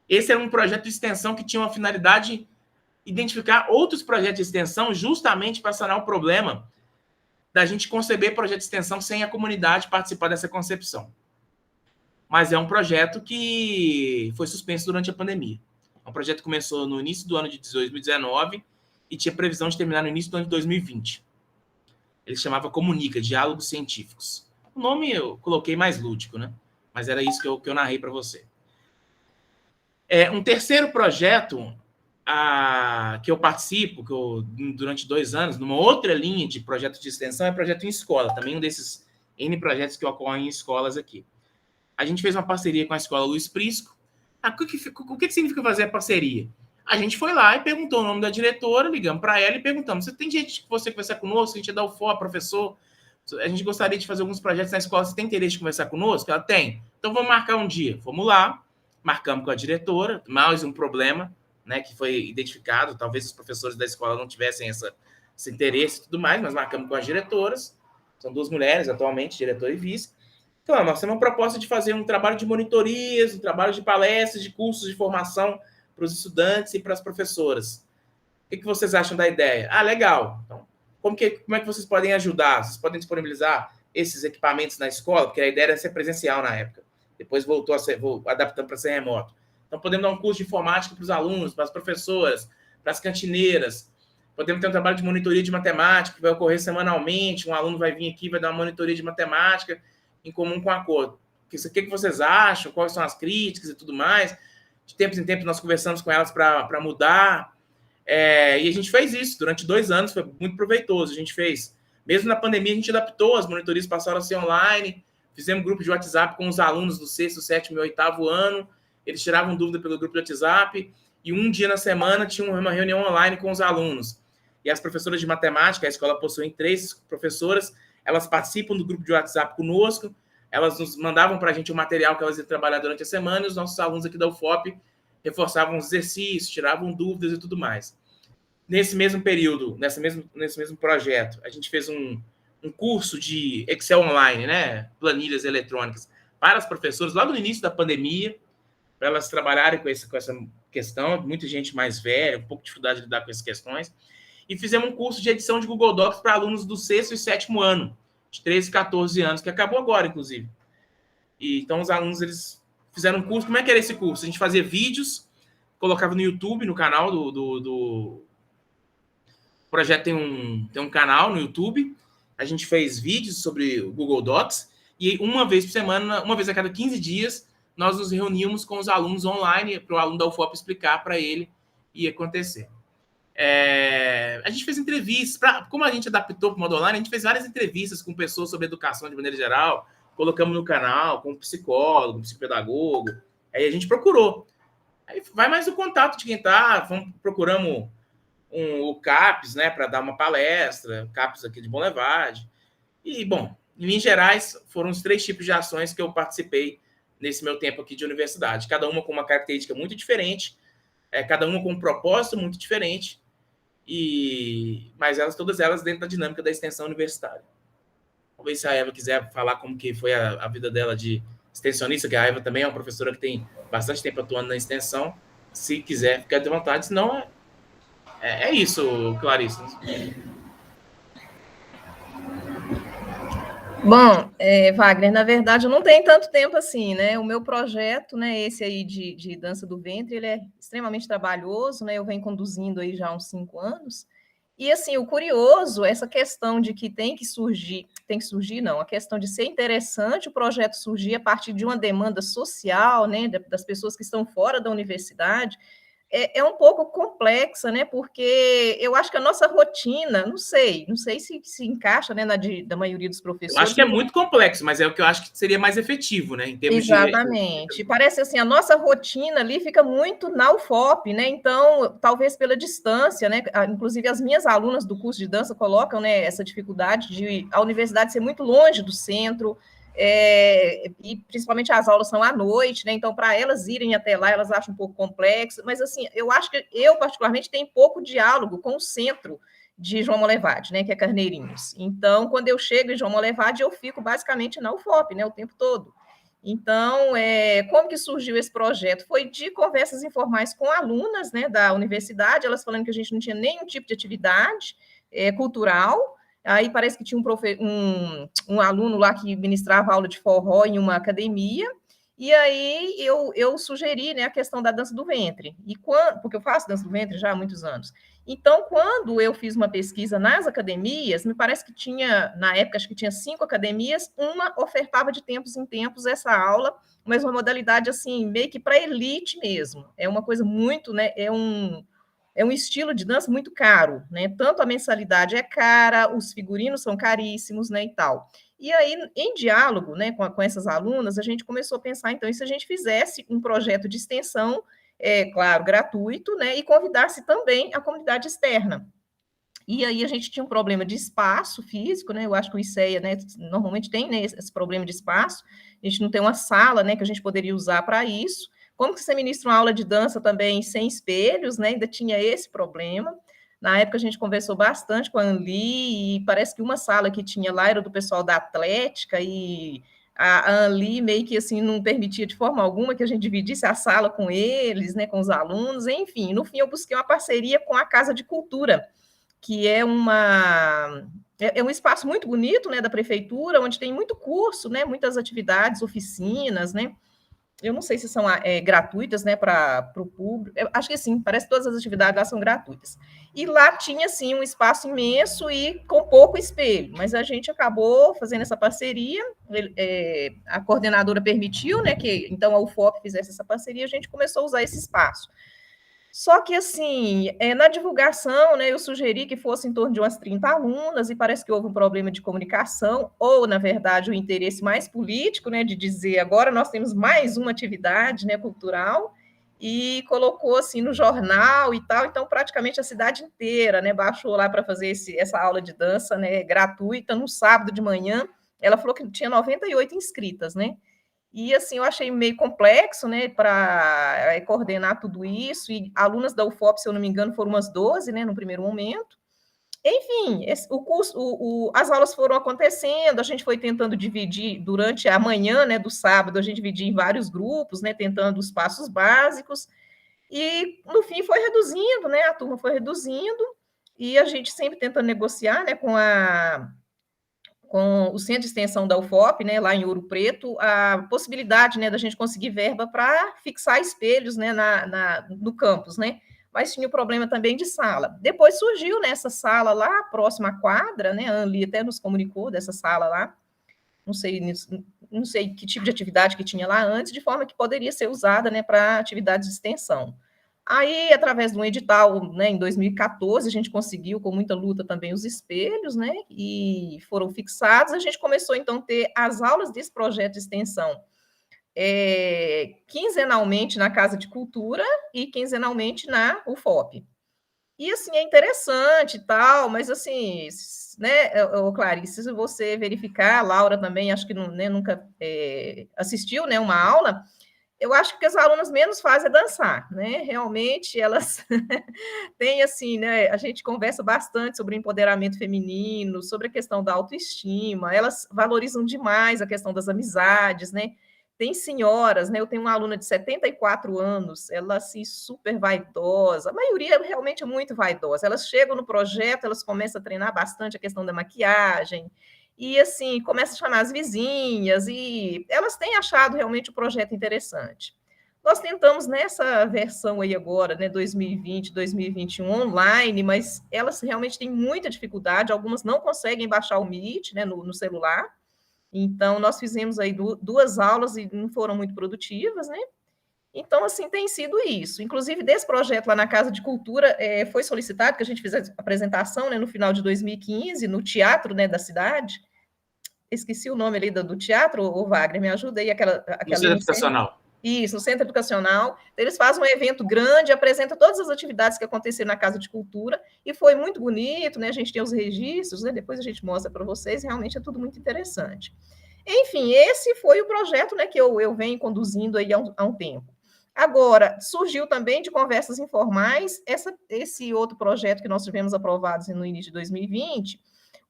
Esse era um projeto de extensão que tinha uma finalidade de identificar outros projetos de extensão justamente para sanar o problema da gente conceber projeto de extensão sem a comunidade participar dessa concepção. Mas é um projeto que foi suspenso durante a pandemia. É um projeto que começou no início do ano de 2019 e tinha previsão de terminar no início do ano de 2020. Ele se chamava Comunica, Diálogos Científicos. O nome eu coloquei mais lúdico, né? Mas era isso que eu narrei para você. Um terceiro projeto que eu participo, durante 2 anos, numa outra linha de projeto de extensão, é projeto em escola, também um desses N projetos que ocorrem em escolas aqui. A gente fez uma parceria com a Escola Luiz Prisco. O que significa fazer a parceria? A gente foi lá e perguntou o nome da diretora, ligamos para ela e perguntamos: você tem gente que você conversar conosco? A gente é da UFOP, professor. A gente gostaria de fazer alguns projetos na escola. Você tem interesse de conversar conosco? Ela tem. Então vamos marcar um dia. Fomos lá, marcamos com a diretora, mais um problema, né, que foi identificado. Talvez os professores da escola não tivessem esse interesse e tudo mais, mas marcamos com as diretoras. São 2 mulheres atualmente, diretora e vice. Então, nós temos uma proposta de fazer um trabalho de monitorias, um trabalho de palestras, de cursos de formação para os estudantes e para as professoras. O que vocês acham da ideia? Legal. Então, como é que vocês podem ajudar? Vocês podem disponibilizar esses equipamentos na escola? Porque a ideia era ser presencial na época. Depois voltou adaptando para ser remoto. Então, podemos dar um curso de informática para os alunos, para as professoras, para as cantineiras. Podemos ter um trabalho de monitoria de matemática, que vai ocorrer semanalmente. Um aluno vai vir aqui, vai dar uma monitoria de matemática em comum com a cor. O que vocês acham? Quais são as críticas e tudo mais? De tempos em tempos, nós conversamos com elas para mudar. E a gente fez isso durante 2 anos, foi muito proveitoso. A gente fez. Mesmo na pandemia, a gente adaptou, as monitorias passaram a ser online. Fizemos grupo de WhatsApp com os alunos do 6º, 7º e 8º ano. Eles tiravam dúvida pelo grupo de WhatsApp. e um dia na semana tinha uma reunião online com os alunos. E as professoras de matemática, a escola possui 3 professoras, elas participam do grupo de WhatsApp conosco, elas nos mandavam para a gente o material que elas iam trabalhar durante a semana, e os nossos alunos aqui da UFOP reforçavam os exercícios, tiravam dúvidas e tudo mais. Nesse mesmo período, nesse mesmo projeto, a gente fez um curso de Excel online, né? Planilhas eletrônicas, para as professoras, logo no início da pandemia, para elas trabalharem com essa questão, muita gente mais velha, um pouco de dificuldade de lidar com essas questões, e fizemos um curso de edição de Google Docs para alunos do 6º e 7º ano, de 13 e 14 anos, que acabou agora, inclusive. E, então, os alunos, eles fizeram um curso. Como é que era esse curso? A gente fazia vídeos, colocava no YouTube, no canal do... O projeto tem um canal no YouTube, a gente fez vídeos sobre o Google Docs, e uma vez por semana, uma vez a cada 15 dias, nós nos reuníamos com os alunos online, para o aluno da UFOP explicar para ele o que ia acontecer. A gente fez entrevistas, como a gente adaptou para o modo online, a gente fez várias entrevistas com pessoas sobre educação de maneira geral, colocamos no canal, com um psicólogo, um psicopedagogo, aí a gente procurou. Aí vai mais o contato de quem está, procuramos o CAPES, né, para dar uma palestra, CAPES aqui de Bom Levade. E, bom, em linhas gerais, foram os 3 tipos de ações que eu participei nesse meu tempo aqui de universidade, cada uma com uma característica muito diferente, cada uma com um propósito muito diferente, mas todas elas dentro da dinâmica da extensão universitária. Talvez se a Eva quiser falar como que foi a vida dela de extensionista, que a Eva também é uma professora que tem bastante tempo atuando na extensão, se quiser, fica de vontade, senão é isso, Clarissa. Bom, Wagner, na verdade, eu não tenho tanto tempo assim, né? O meu projeto, né, esse aí de dança do ventre, ele é extremamente trabalhoso, né? Eu venho conduzindo aí já há uns 5 anos. E, assim, o curioso, essa questão de que tem que surgir não, a questão de ser interessante o projeto surgir a partir de uma demanda social, né, das pessoas que estão fora da universidade, é um pouco complexa, né? Porque eu acho que a nossa rotina, não sei se encaixa, né, da maioria dos professores. Eu acho que é muito complexo, mas é o que eu acho que seria mais efetivo, né? Em termos Exatamente. Parece assim, a nossa rotina ali fica muito na UFOP, né? Então, talvez pela distância, né? Inclusive, as minhas alunas do curso de dança colocam, né, essa dificuldade de a universidade ser muito longe do centro. E principalmente as aulas são à noite, né? Então, para elas irem até lá, elas acham um pouco complexo, mas assim, eu acho que eu, particularmente, tenho pouco diálogo com o centro de João Molevade, né? Que é Carneirinhos. Então, quando eu chego em João Molevade, eu fico basicamente na UFOP, né? O tempo todo. Então, como que surgiu esse projeto? Foi de conversas informais com alunas, né, da universidade, elas falando que a gente não tinha nenhum tipo de atividade cultural. Aí parece que tinha um aluno lá que ministrava aula de forró em uma academia, e aí eu sugeri, né, a questão da dança do ventre, porque eu faço dança do ventre já há muitos anos. Então, quando eu fiz uma pesquisa nas academias, me parece que na época, acho que tinha 5 academias, uma ofertava de tempos em tempos essa aula, mas uma modalidade, assim, meio que para elite mesmo. É uma coisa muito, né, é um estilo de dança muito caro, né? Tanto a mensalidade é cara, os figurinos são caríssimos, né, e tal. E aí, em diálogo, né, com essas alunas, a gente começou a pensar, então, e se a gente fizesse um projeto de extensão, claro, gratuito, né, e convidasse também a comunidade externa. E aí a gente tinha um problema de espaço físico, né? Eu acho que o ICEA, né, normalmente tem, né, esse problema de espaço. A gente não tem uma sala, né, que a gente poderia usar para isso. Como que você ministra uma aula de dança também sem espelhos, né? Ainda tinha esse problema. Na época a gente conversou bastante com a Anli, e parece que uma sala que tinha lá era do pessoal da Atlética, e a Anli meio que assim não permitia de forma alguma que a gente dividisse a sala com eles, né, com os alunos, enfim. No fim eu busquei uma parceria com a Casa de Cultura, que é um espaço muito bonito, né, da prefeitura, onde tem muito curso, né, muitas atividades, oficinas, né. Eu não sei se são gratuitas, né, para o público. Eu acho que sim, parece que todas as atividades lá são gratuitas. E lá tinha, sim, um espaço imenso e com pouco espelho, mas a gente acabou fazendo essa parceria, a coordenadora permitiu, né, que então a UFOP fizesse essa parceria, a gente começou a usar esse espaço. Só que, assim, na divulgação, né, eu sugeri que fosse em torno de umas 30 alunas, e parece que houve um problema de comunicação, ou, na verdade, o interesse mais político, né, de dizer agora nós temos mais uma atividade, né, cultural, e colocou assim no jornal e tal, então praticamente a cidade inteira, né, baixou lá para fazer essa aula de dança, né, gratuita, no sábado de manhã. Ela falou que tinha 98 inscritas, né? E assim, eu achei meio complexo, né, para coordenar tudo isso, e alunas da UFOP, se eu não me engano, foram umas 12, né, no primeiro momento. Enfim, o curso, as aulas foram acontecendo, a gente foi tentando dividir durante a manhã, né, do sábado, a gente dividia em vários grupos, né, tentando os passos básicos, e no fim foi reduzindo, né, a turma foi reduzindo, e a gente sempre tentando negociar, né, com o Centro de Extensão da UFOP, né, lá em Ouro Preto, a possibilidade, né, da gente conseguir verba para fixar espelhos, né, no campus, né, mas tinha o problema também de sala. Depois surgiu nessa sala lá, próxima à quadra, né, a Anli até nos comunicou dessa sala lá, não sei que tipo de atividade que tinha lá antes, de forma que poderia ser usada, né, para atividades de extensão. Aí, através de um edital, né, em 2014, a gente conseguiu, com muita luta também, os espelhos, né, e foram fixados. A gente começou, então, a ter as aulas desse projeto de extensão quinzenalmente na Casa de Cultura e quinzenalmente na UFOP. E, assim, é interessante e tal, mas, assim, né, Clarice, se você verificar, a Laura também, acho que não, né, nunca assistiu, né, uma aula, eu acho que o que as alunas menos fazem é dançar, né? Realmente elas têm assim, né? A gente conversa bastante sobre o empoderamento feminino, sobre a questão da autoestima, elas valorizam demais a questão das amizades, né? Tem senhoras, né? Eu tenho uma aluna de 74 anos, ela assim, super vaidosa, a maioria realmente é muito vaidosa. Elas chegam no projeto, elas começam a treinar bastante a questão da maquiagem, e assim, começa a chamar as vizinhas, e elas têm achado realmente o projeto interessante. Nós tentamos nessa versão aí agora, né, 2020, 2021, online, mas elas realmente têm muita dificuldade, algumas não conseguem baixar o Meet, né, no celular, então nós fizemos aí 2 aulas e não foram muito produtivas, né, então, assim, tem sido isso. Inclusive, desse projeto lá na Casa de Cultura, foi solicitado que a gente fizesse a apresentação, né, no final de 2015, no teatro, né, da cidade. Esqueci o nome ali do teatro, o Wagner, me ajuda aí. No Centro Educacional. Isso, no Centro Educacional. Eles fazem um evento grande, apresentam todas as atividades que aconteceram na Casa de Cultura, e foi muito bonito, né? A gente tem os registros, né? Depois a gente mostra para vocês, realmente é tudo muito interessante. Enfim, esse foi o projeto, né, que eu venho conduzindo aí há um tempo. Agora, surgiu também de conversas informais esse outro projeto que nós tivemos aprovados no início de 2020,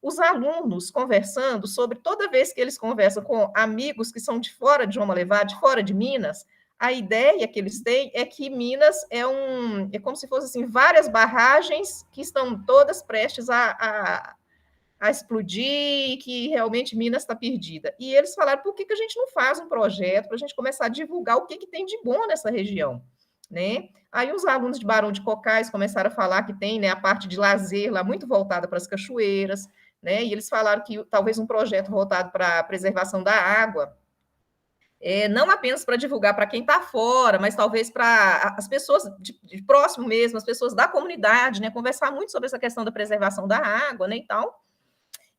os alunos conversando sobre, toda vez que eles conversam com amigos que são de fora de João Malevade, de fora de Minas, a ideia que eles têm é que Minas é como se fossem assim, várias barragens que estão todas prestes a explodir, que realmente Minas está perdida. E eles falaram, por que a gente não faz um projeto para a gente começar a divulgar o que tem de bom nessa região, né? Aí os alunos de Barão de Cocais começaram a falar que tem, né, a parte de lazer lá muito voltada para as cachoeiras, né? E eles falaram que talvez um projeto voltado para a preservação da água, não apenas para divulgar para quem está fora, mas talvez para as pessoas de próximo mesmo, as pessoas da comunidade, né? Conversar muito sobre essa questão da preservação da água, né, e tal.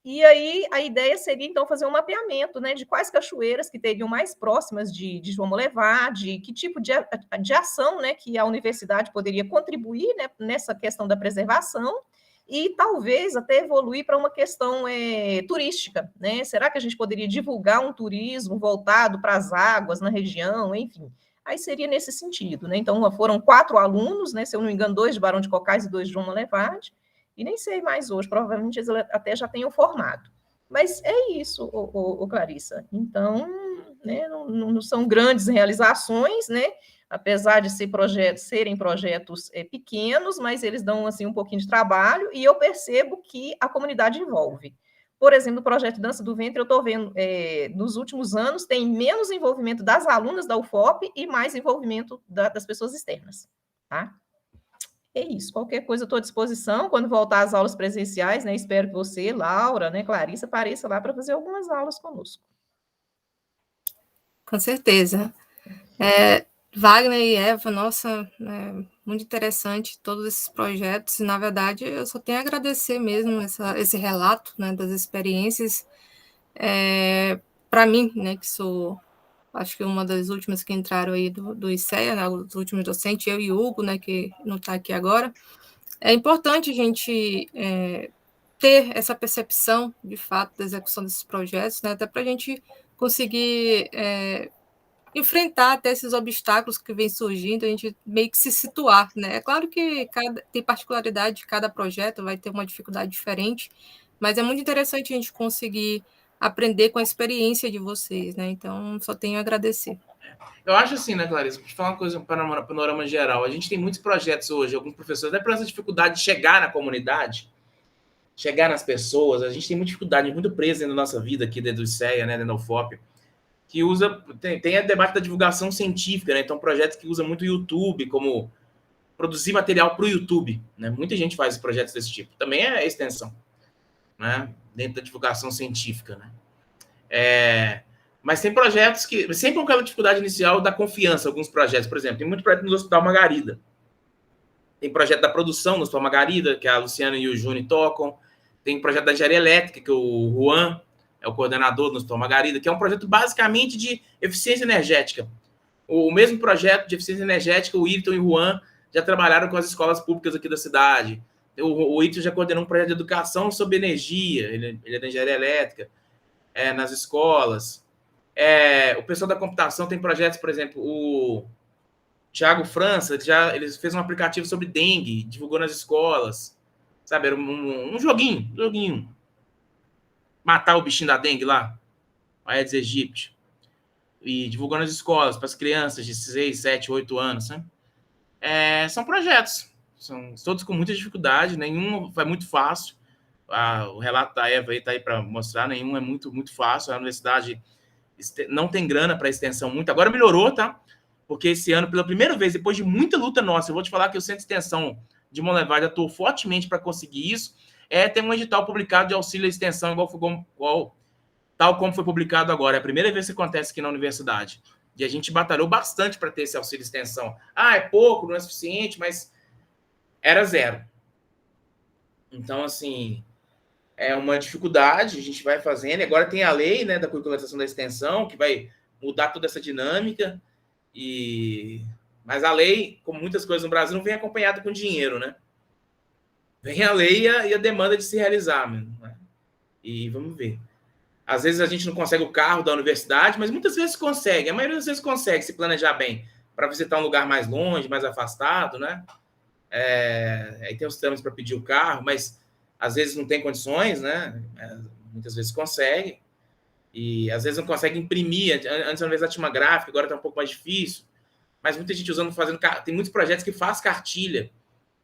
E aí a ideia seria, então, fazer um mapeamento, né, de quais cachoeiras que teriam mais próximas de João Molevade, que tipo de ação, né, que a universidade poderia contribuir, né, nessa questão da preservação, e talvez até evoluir para uma questão turística, né? Será que a gente poderia divulgar um turismo voltado para as águas na região, enfim? Aí seria nesse sentido, né? Então, foram 4 alunos, né, se eu não me engano, 2 de Barão de Cocais e 2 de João Molevade, e nem sei mais hoje, provavelmente eles até já tenham formado. Mas é isso, Clarissa. Então, né, não são grandes realizações, né? Apesar de serem projetos pequenos, mas eles dão assim, um pouquinho de trabalho, e eu percebo que a comunidade envolve. Por exemplo, no projeto Dança do Ventre, eu estou vendo, nos últimos anos, tem menos envolvimento das alunas da UFOP e mais envolvimento das pessoas externas, tá? É isso, qualquer coisa eu estou à disposição, quando voltar às aulas presenciais, né, espero que você, Laura, né, Clarissa, apareça lá para fazer algumas aulas conosco. Com certeza. Wagner e Eva, nossa, muito interessante todos esses projetos, e na verdade eu só tenho a agradecer mesmo esse relato, né, das experiências, para mim, né, que sou acho que uma das últimas que entraram aí do ICEA, né, os últimos docentes, eu e o Hugo, né, que não está aqui agora. É importante a gente ter essa percepção, de fato, da execução desses projetos, né, até para a gente conseguir enfrentar até esses obstáculos que vêm surgindo, a gente meio que se situar, né? É claro que tem particularidade de cada projeto, vai ter uma dificuldade diferente, mas é muito interessante a gente conseguir aprender com a experiência de vocês, né? Então, só tenho a agradecer. Eu acho assim, né, Clarice? Vou te falar uma coisa, um panorama geral. A gente tem muitos projetos hoje, alguns professores, até por essa dificuldade de chegar na comunidade, chegar nas pessoas. A gente tem muita dificuldade, muito preso dentro da nossa vida aqui, dentro do ICEA, né, dentro da UFOP, que usa... Tem a debate da divulgação científica, né? Então, projetos que usam muito o YouTube, como produzir material para o YouTube, né? Muita gente faz projetos desse tipo. Também é extensão, né? Dentro da divulgação científica, né? Mas tem projetos que... Sempre com aquela dificuldade inicial da confiança, alguns projetos. Por exemplo, tem muito projeto no Hospital Margarida. Tem projeto da produção no Hospital Margarida, que a Luciana e o Júnior tocam. Tem projeto da engenharia elétrica, que o Juan é o coordenador do Hospital Margarida, que é um projeto basicamente de eficiência energética. O mesmo projeto de eficiência energética, o Iriton e o Juan já trabalharam com as escolas públicas aqui da cidade. O Iriton já coordenou um projeto de educação sobre energia, ele é da engenharia elétrica, nas escolas. O pessoal da computação tem projetos, por exemplo, o Thiago França, ele fez um aplicativo sobre dengue, divulgou nas escolas, sabe? Era um joguinho. Matar o bichinho da dengue lá, Aedes aegypti, e divulgou nas escolas para as crianças de 6, 7, 8 anos, né? São projetos, são todos com muita dificuldade, nenhum é muito fácil. O relato da Eva está aí para mostrar, nenhum é muito, muito fácil. A universidade não tem grana para extensão muito. Agora melhorou, tá? Porque esse ano, pela primeira vez, depois de muita luta nossa, eu vou te falar que o Centro de Extensão de Monlevade atuou fortemente para conseguir isso. Tem um edital publicado de auxílio à extensão, tal como foi publicado agora. É a primeira vez que acontece aqui na universidade. E a gente batalhou bastante para ter esse auxílio à extensão. É pouco, não é suficiente, mas era 0. Então, assim, é uma dificuldade, a gente vai fazendo. Agora tem a lei, né, da curricularização da extensão, que vai mudar toda essa dinâmica. Mas a lei, como muitas coisas no Brasil, não vem acompanhada com dinheiro, né? Vem a lei e a demanda de se realizar, né? E vamos ver. Às vezes a gente não consegue o carro da universidade, mas muitas vezes consegue. A maioria das vezes consegue se planejar bem para visitar um lugar mais longe, mais afastado, né? Aí tem os trâmites para pedir o carro, mas às vezes não tem condições, né? Muitas vezes consegue. E às vezes não consegue imprimir. Antes a universidade tinha uma gráfica, agora está um pouco mais difícil. Mas muita gente fazendo... Tem muitos projetos que faz cartilha,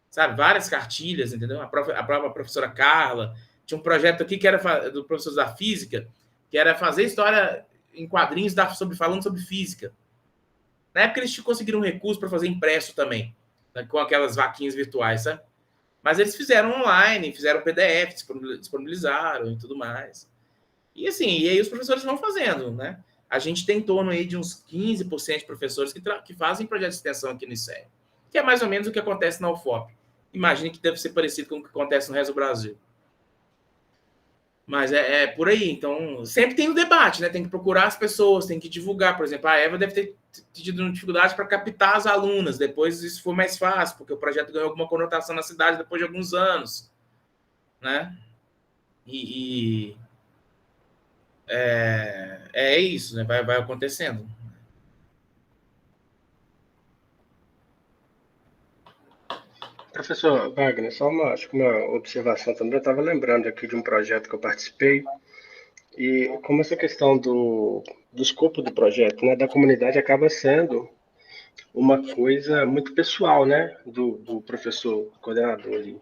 sabe? Várias cartilhas, entendeu? A própria professora Carla. Tinha um projeto aqui que era do professor da física, que era fazer história em quadrinhos falando sobre física. Na época eles conseguiram um recurso para fazer impresso também, né, com aquelas vaquinhas virtuais, sabe? Mas eles fizeram online, fizeram PDF, disponibilizaram e tudo mais. E assim, e aí os professores vão fazendo, né? A gente tem em torno aí de uns 15% de professores que fazem projeto de extensão aqui no ICEA, que é mais ou menos o que acontece na UFOP. Imagine que deve ser parecido com o que acontece no resto do Brasil. Mas é por aí. Então, sempre tem o debate, né? Tem que procurar as pessoas, tem que divulgar. Por exemplo, a Eva deve ter tido dificuldade para captar as alunas. Depois isso foi mais fácil, porque o projeto ganhou alguma conotação na cidade depois de alguns anos, né? É isso, né? Vai acontecendo. Professor Wagner, só acho que uma observação também. Eu estava lembrando aqui de um projeto que eu participei, e como essa questão do escopo do projeto, né, da comunidade, acaba sendo uma coisa muito pessoal, né, do professor coordenador ali.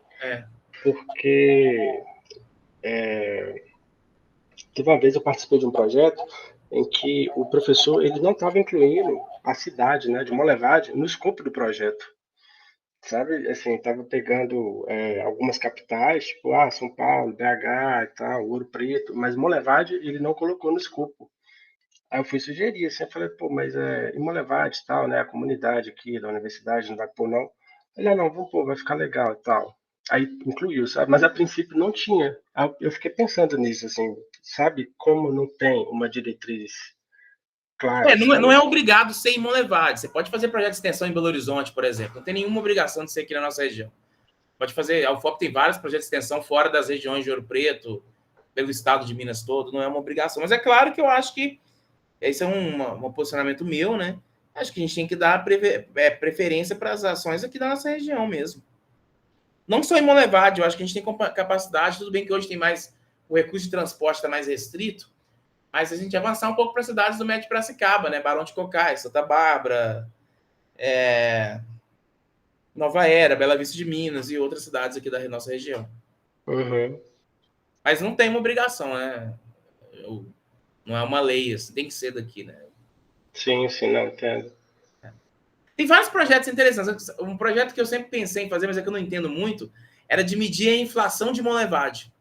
Porque teve uma vez eu participei de um projeto em que o professor ele não estava incluindo a cidade, né, de Monlevade no escopo do projeto. Sabe, assim, estava pegando algumas capitais, tipo, São Paulo, BH e tal, Ouro Preto, mas Monlevade ele não colocou no escopo. Aí eu fui sugerir, assim, eu falei, mas em Monlevade e tal, né, a comunidade aqui da universidade não vai pôr, não. Ele, não, vamos pôr, vai ficar legal e tal. Aí incluiu, sabe, mas a princípio não tinha. Aí eu fiquei pensando nisso, assim, sabe, como não tem uma diretriz Claro. Não é obrigado ser em Monlevade. Você pode fazer projeto de extensão em Belo Horizonte, por exemplo. Não tem nenhuma obrigação de ser aqui na nossa região. Pode fazer. A UFOP tem vários projetos de extensão fora das regiões de Ouro Preto, pelo estado de Minas todo. Não é uma obrigação. Mas é claro que eu acho que esse é um posicionamento meu, né? Acho que a gente tem que dar preferência para as ações aqui da nossa região mesmo. Não só em Monlevade, eu acho que a gente tem capacidade. Tudo bem que hoje tem mais. O recurso de transporte está mais restrito. Mas a gente avançar um pouco para as cidades do Médio Piracicaba, né? Barão de Cocais, Santa Bárbara, Nova Era, Bela Vista de Minas e outras cidades aqui da nossa região. Uhum. Mas não tem uma obrigação, né? Não é uma lei, assim, tem que ser daqui, né? Sim, não entendo. Tem vários projetos interessantes. Um projeto que eu sempre pensei em fazer, mas é que eu não entendo muito, era de medir a inflação de Monlevade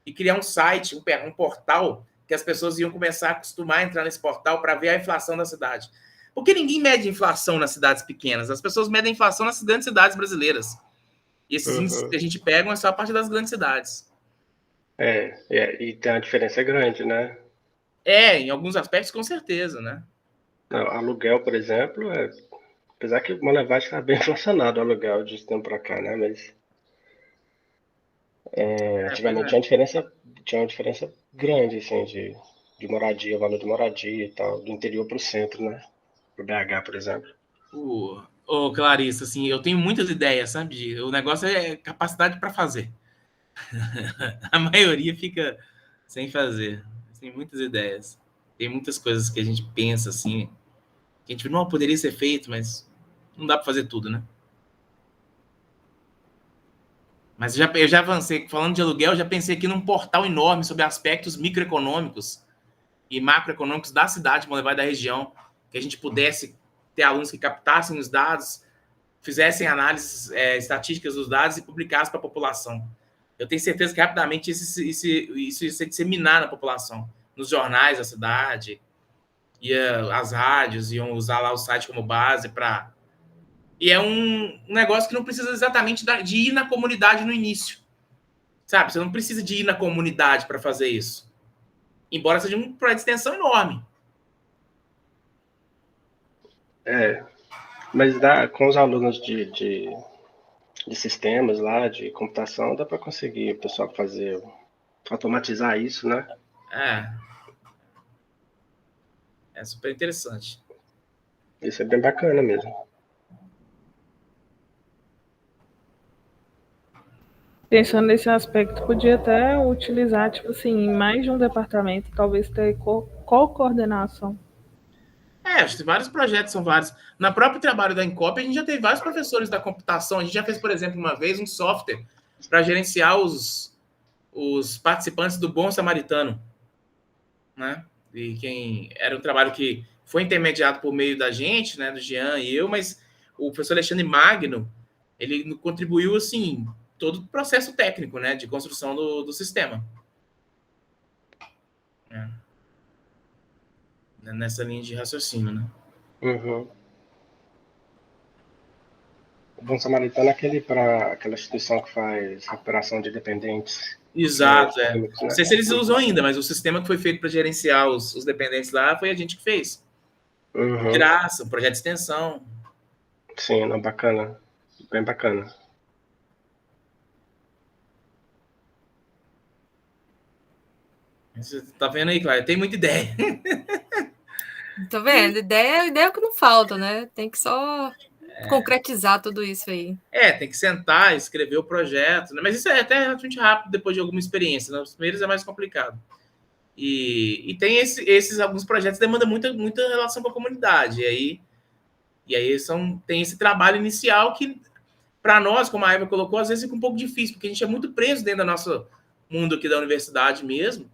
e criar um site, um portal que as pessoas iam começar a acostumar a entrar nesse portal para ver a inflação da cidade. Porque ninguém mede inflação nas cidades pequenas. As pessoas medem inflação nas grandes cidades brasileiras. E esses índices que a gente pega são a partir das grandes cidades. E tem uma diferença grande, né? Em alguns aspectos, com certeza, né? Não, aluguel, por exemplo, apesar que o Monlevade está bem inflacionado o aluguel de tempo para cá, né? Mas antigamente tinha uma diferença grande, assim, de moradia, valor de moradia e tal, do interior para o centro, né? Pro BH, por exemplo. Clarissa, assim, eu tenho muitas ideias, sabe? O negócio é capacidade para fazer. A maioria fica sem fazer. Tem muitas ideias. Tem muitas coisas que a gente pensa, assim, que a gente não poderia ser feito, mas não dá para fazer tudo, né? Mas eu já avancei, falando de aluguel, eu já pensei aqui num portal enorme sobre aspectos microeconômicos e macroeconômicos da cidade, de Monlevade da região, que a gente pudesse ter alunos que captassem os dados, fizessem análises estatísticas dos dados e publicassem para a população. Eu tenho certeza que rapidamente isso ia se disseminar na população, nos jornais da cidade, as rádios iam usar lá o site como base para... E é um negócio que não precisa exatamente de ir na comunidade no início. Sabe? Você não precisa de ir na comunidade para fazer isso. Embora seja um projeto de extensão enorme. Mas com os alunos de sistemas lá, de computação, dá para conseguir o pessoal automatizar isso, né? É super interessante. Isso é bem bacana mesmo. Pensando nesse aspecto, podia até utilizar, tipo assim, em mais de um departamento, talvez ter co-coordenação. Acho que vários projetos são vários. No próprio trabalho da Incop, a gente já teve vários professores da computação. A gente já fez, por exemplo, uma vez um software para gerenciar os participantes do Bom Samaritano, né? E quem era um trabalho que foi intermediado por meio da gente, né, do Jean e eu, mas o professor Alexandre Magno, ele contribuiu, assim, todo o processo técnico, né, de construção do sistema. Nessa linha de raciocínio, né? Uhum. O Bom Samaritano é aquela instituição que faz recuperação de dependentes. Exato, Não sei se eles usam ainda, mas o sistema que foi feito para gerenciar os dependentes lá foi a gente que fez. De graça, um projeto de extensão. Sim, não, bacana. Bem bacana. Você tá vendo aí, Cláudia? Tem muita ideia. Tô vendo? Ideia é o que não falta, né? Tem que só concretizar tudo isso aí. Tem que sentar, escrever o projeto, né? Mas isso é até relativamente rápido depois de alguma experiência, né? Os primeiros é mais complicado. E tem esses alguns projetos que demandam muita relação com a comunidade. E aí tem esse trabalho inicial que, para nós, como a Eva colocou, às vezes fica um pouco difícil, porque a gente é muito preso dentro do nosso mundo aqui da universidade mesmo.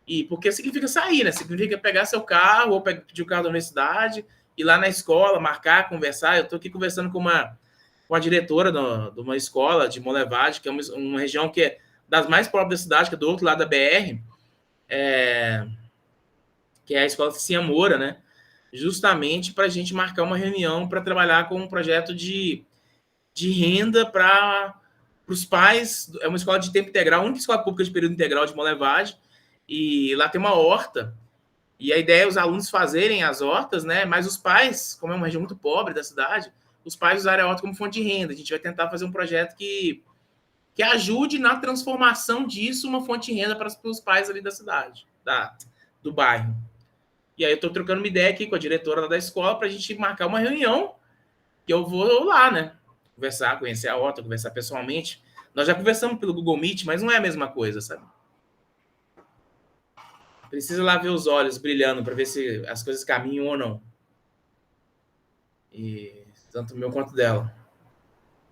E porque significa sair, né? Significa pegar seu carro ou pedir o carro da universidade, ir lá na escola, marcar, conversar. Eu estou aqui conversando com a diretora de uma escola de Monlevade, que é uma região que é das mais pobres da cidade, que é do outro lado da BR, que é a escola Cicinha Moura, né? Justamente para a gente marcar uma reunião para trabalhar com um projeto de renda para os pais. É uma escola de tempo integral, a única escola pública de período integral de Monlevade. E lá tem uma horta, E a ideia é os alunos fazerem as hortas, né? Mas os pais, como é uma região muito pobre da cidade, os pais usarem a horta como fonte de renda. A gente vai tentar fazer um projeto que ajude na transformação disso uma fonte de renda para os pais ali da cidade, do bairro. E aí eu estou trocando uma ideia aqui com a diretora da escola para a gente marcar uma reunião que eu vou lá, né? Conversar, conhecer a horta, conversar pessoalmente. Nós já conversamos pelo Google Meet, mas não é a mesma coisa, sabe? Precisa lá ver os olhos brilhando para ver se as coisas caminham ou não. E tanto o meu quanto dela.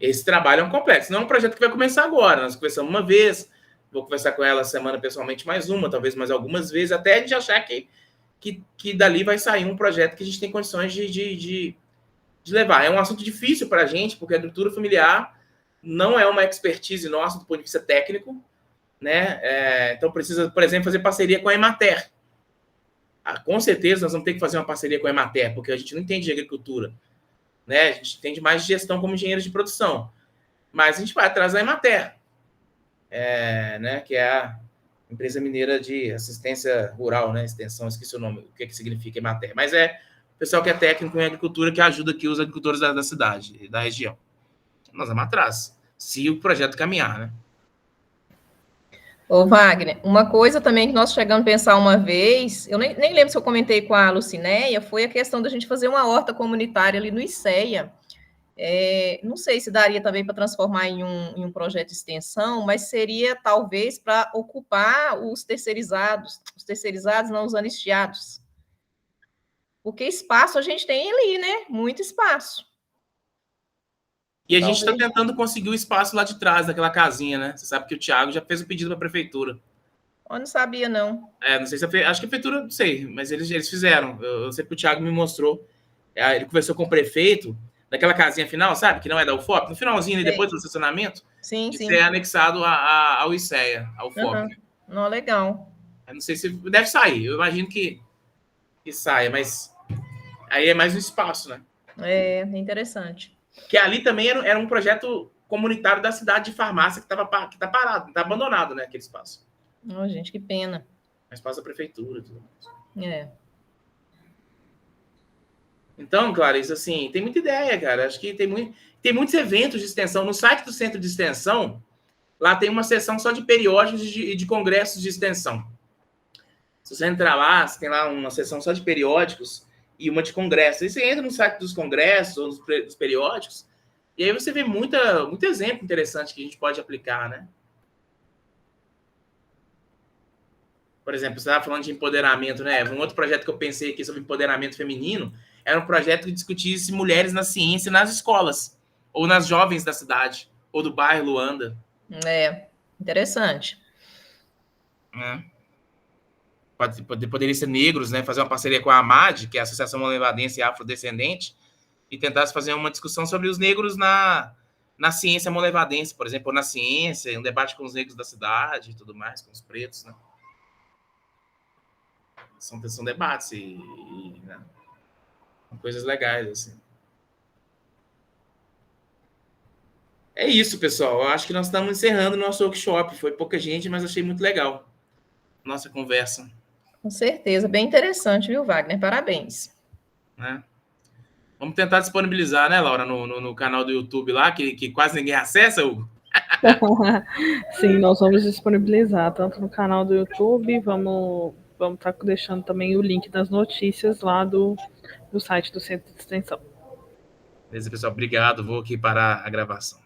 Esse trabalho é um complexo. Não é um projeto que vai começar agora. Nós conversamos uma vez, vou conversar com ela semana pessoalmente mais uma, talvez mais algumas vezes, até a gente achar que dali vai sair um projeto que a gente tem condições de levar. É um assunto difícil para a gente, porque a agricultura familiar não é uma expertise nossa do ponto de vista técnico, né? Então precisa, por exemplo, fazer parceria com a Emater. Com certeza nós vamos ter que fazer uma parceria com a Emater, porque a gente não entende de agricultura, né? A gente entende mais de gestão como engenheiro de produção. Mas a gente vai atrás da Emater, né? Que é a empresa mineira de assistência rural, né? Extensão, esqueci o nome, o que significa Emater. Mas é o pessoal que é técnico em agricultura que ajuda aqui os agricultores da cidade, da região. Nós vamos atrás, se o projeto caminhar, né? Ô, Wagner, uma coisa também que nós chegamos a pensar uma vez, eu nem lembro se eu comentei com a Lucinéia, foi a questão da gente fazer uma horta comunitária ali no ICEA. Não sei se daria também para transformar em um projeto de extensão, mas seria talvez para ocupar os terceirizados não, os anistiados. Porque espaço a gente tem ali, né? Muito espaço. E a gente está tentando conseguir o espaço lá de trás, daquela casinha, né? Você sabe que o Thiago já fez o pedido para a prefeitura. Eu não sabia, não. Não sei se acho que a prefeitura, não sei, mas eles fizeram. Eu sei que o Thiago me mostrou. Ele conversou com o prefeito, daquela casinha final, sabe? Que não é da UFOP, no finalzinho, e depois do estacionamento, sim. ser anexado ao ICEA, ao UFOP. Não, legal. Eu não sei se deve sair, eu imagino que saia, mas aí é mais um espaço, né? É interessante. Que ali também era um projeto comunitário da cidade de farmácia que tá parado, está abandonado, né? Aquele espaço. Oh, gente, que pena. É espaço da prefeitura. Tudo mais. Então, Clarice, assim, tem muita ideia, cara. Acho que tem muitos eventos de extensão. No site do Centro de Extensão, lá tem uma seção só de periódicos e de congressos de extensão. Se você entrar lá, você tem lá uma seção só de periódicos e uma de congressos. Aí você entra no site dos congressos ou dos periódicos, e aí você vê muito exemplo interessante que a gente pode aplicar, né? Por exemplo, você estava falando de empoderamento, né? Um outro projeto que eu pensei aqui sobre empoderamento feminino era um projeto que discutisse mulheres na ciência nas escolas, ou nas jovens da cidade, ou do bairro Luanda. Interessante. Poderia ser negros, né? Fazer uma parceria com a AMAD, que é a Associação Molevadense e Afrodescendente, e tentar fazer uma discussão sobre os negros na ciência molevadense, por exemplo, ou na ciência, um debate com os negros da cidade e tudo mais, com os pretos, né? São debates né? São coisas legais, assim. É isso, pessoal. Eu acho que nós estamos encerrando o nosso workshop. Foi pouca gente, mas achei muito legal nossa conversa. Com certeza. Bem interessante, viu, Wagner? Parabéns. Vamos tentar disponibilizar, né, Laura, no canal do YouTube lá, que quase ninguém acessa, Hugo? Sim, nós vamos disponibilizar tanto no canal do YouTube, vamos estar deixando também o link das notícias lá do site do Centro de Extensão. Beleza, pessoal. Obrigado. Vou aqui parar a gravação.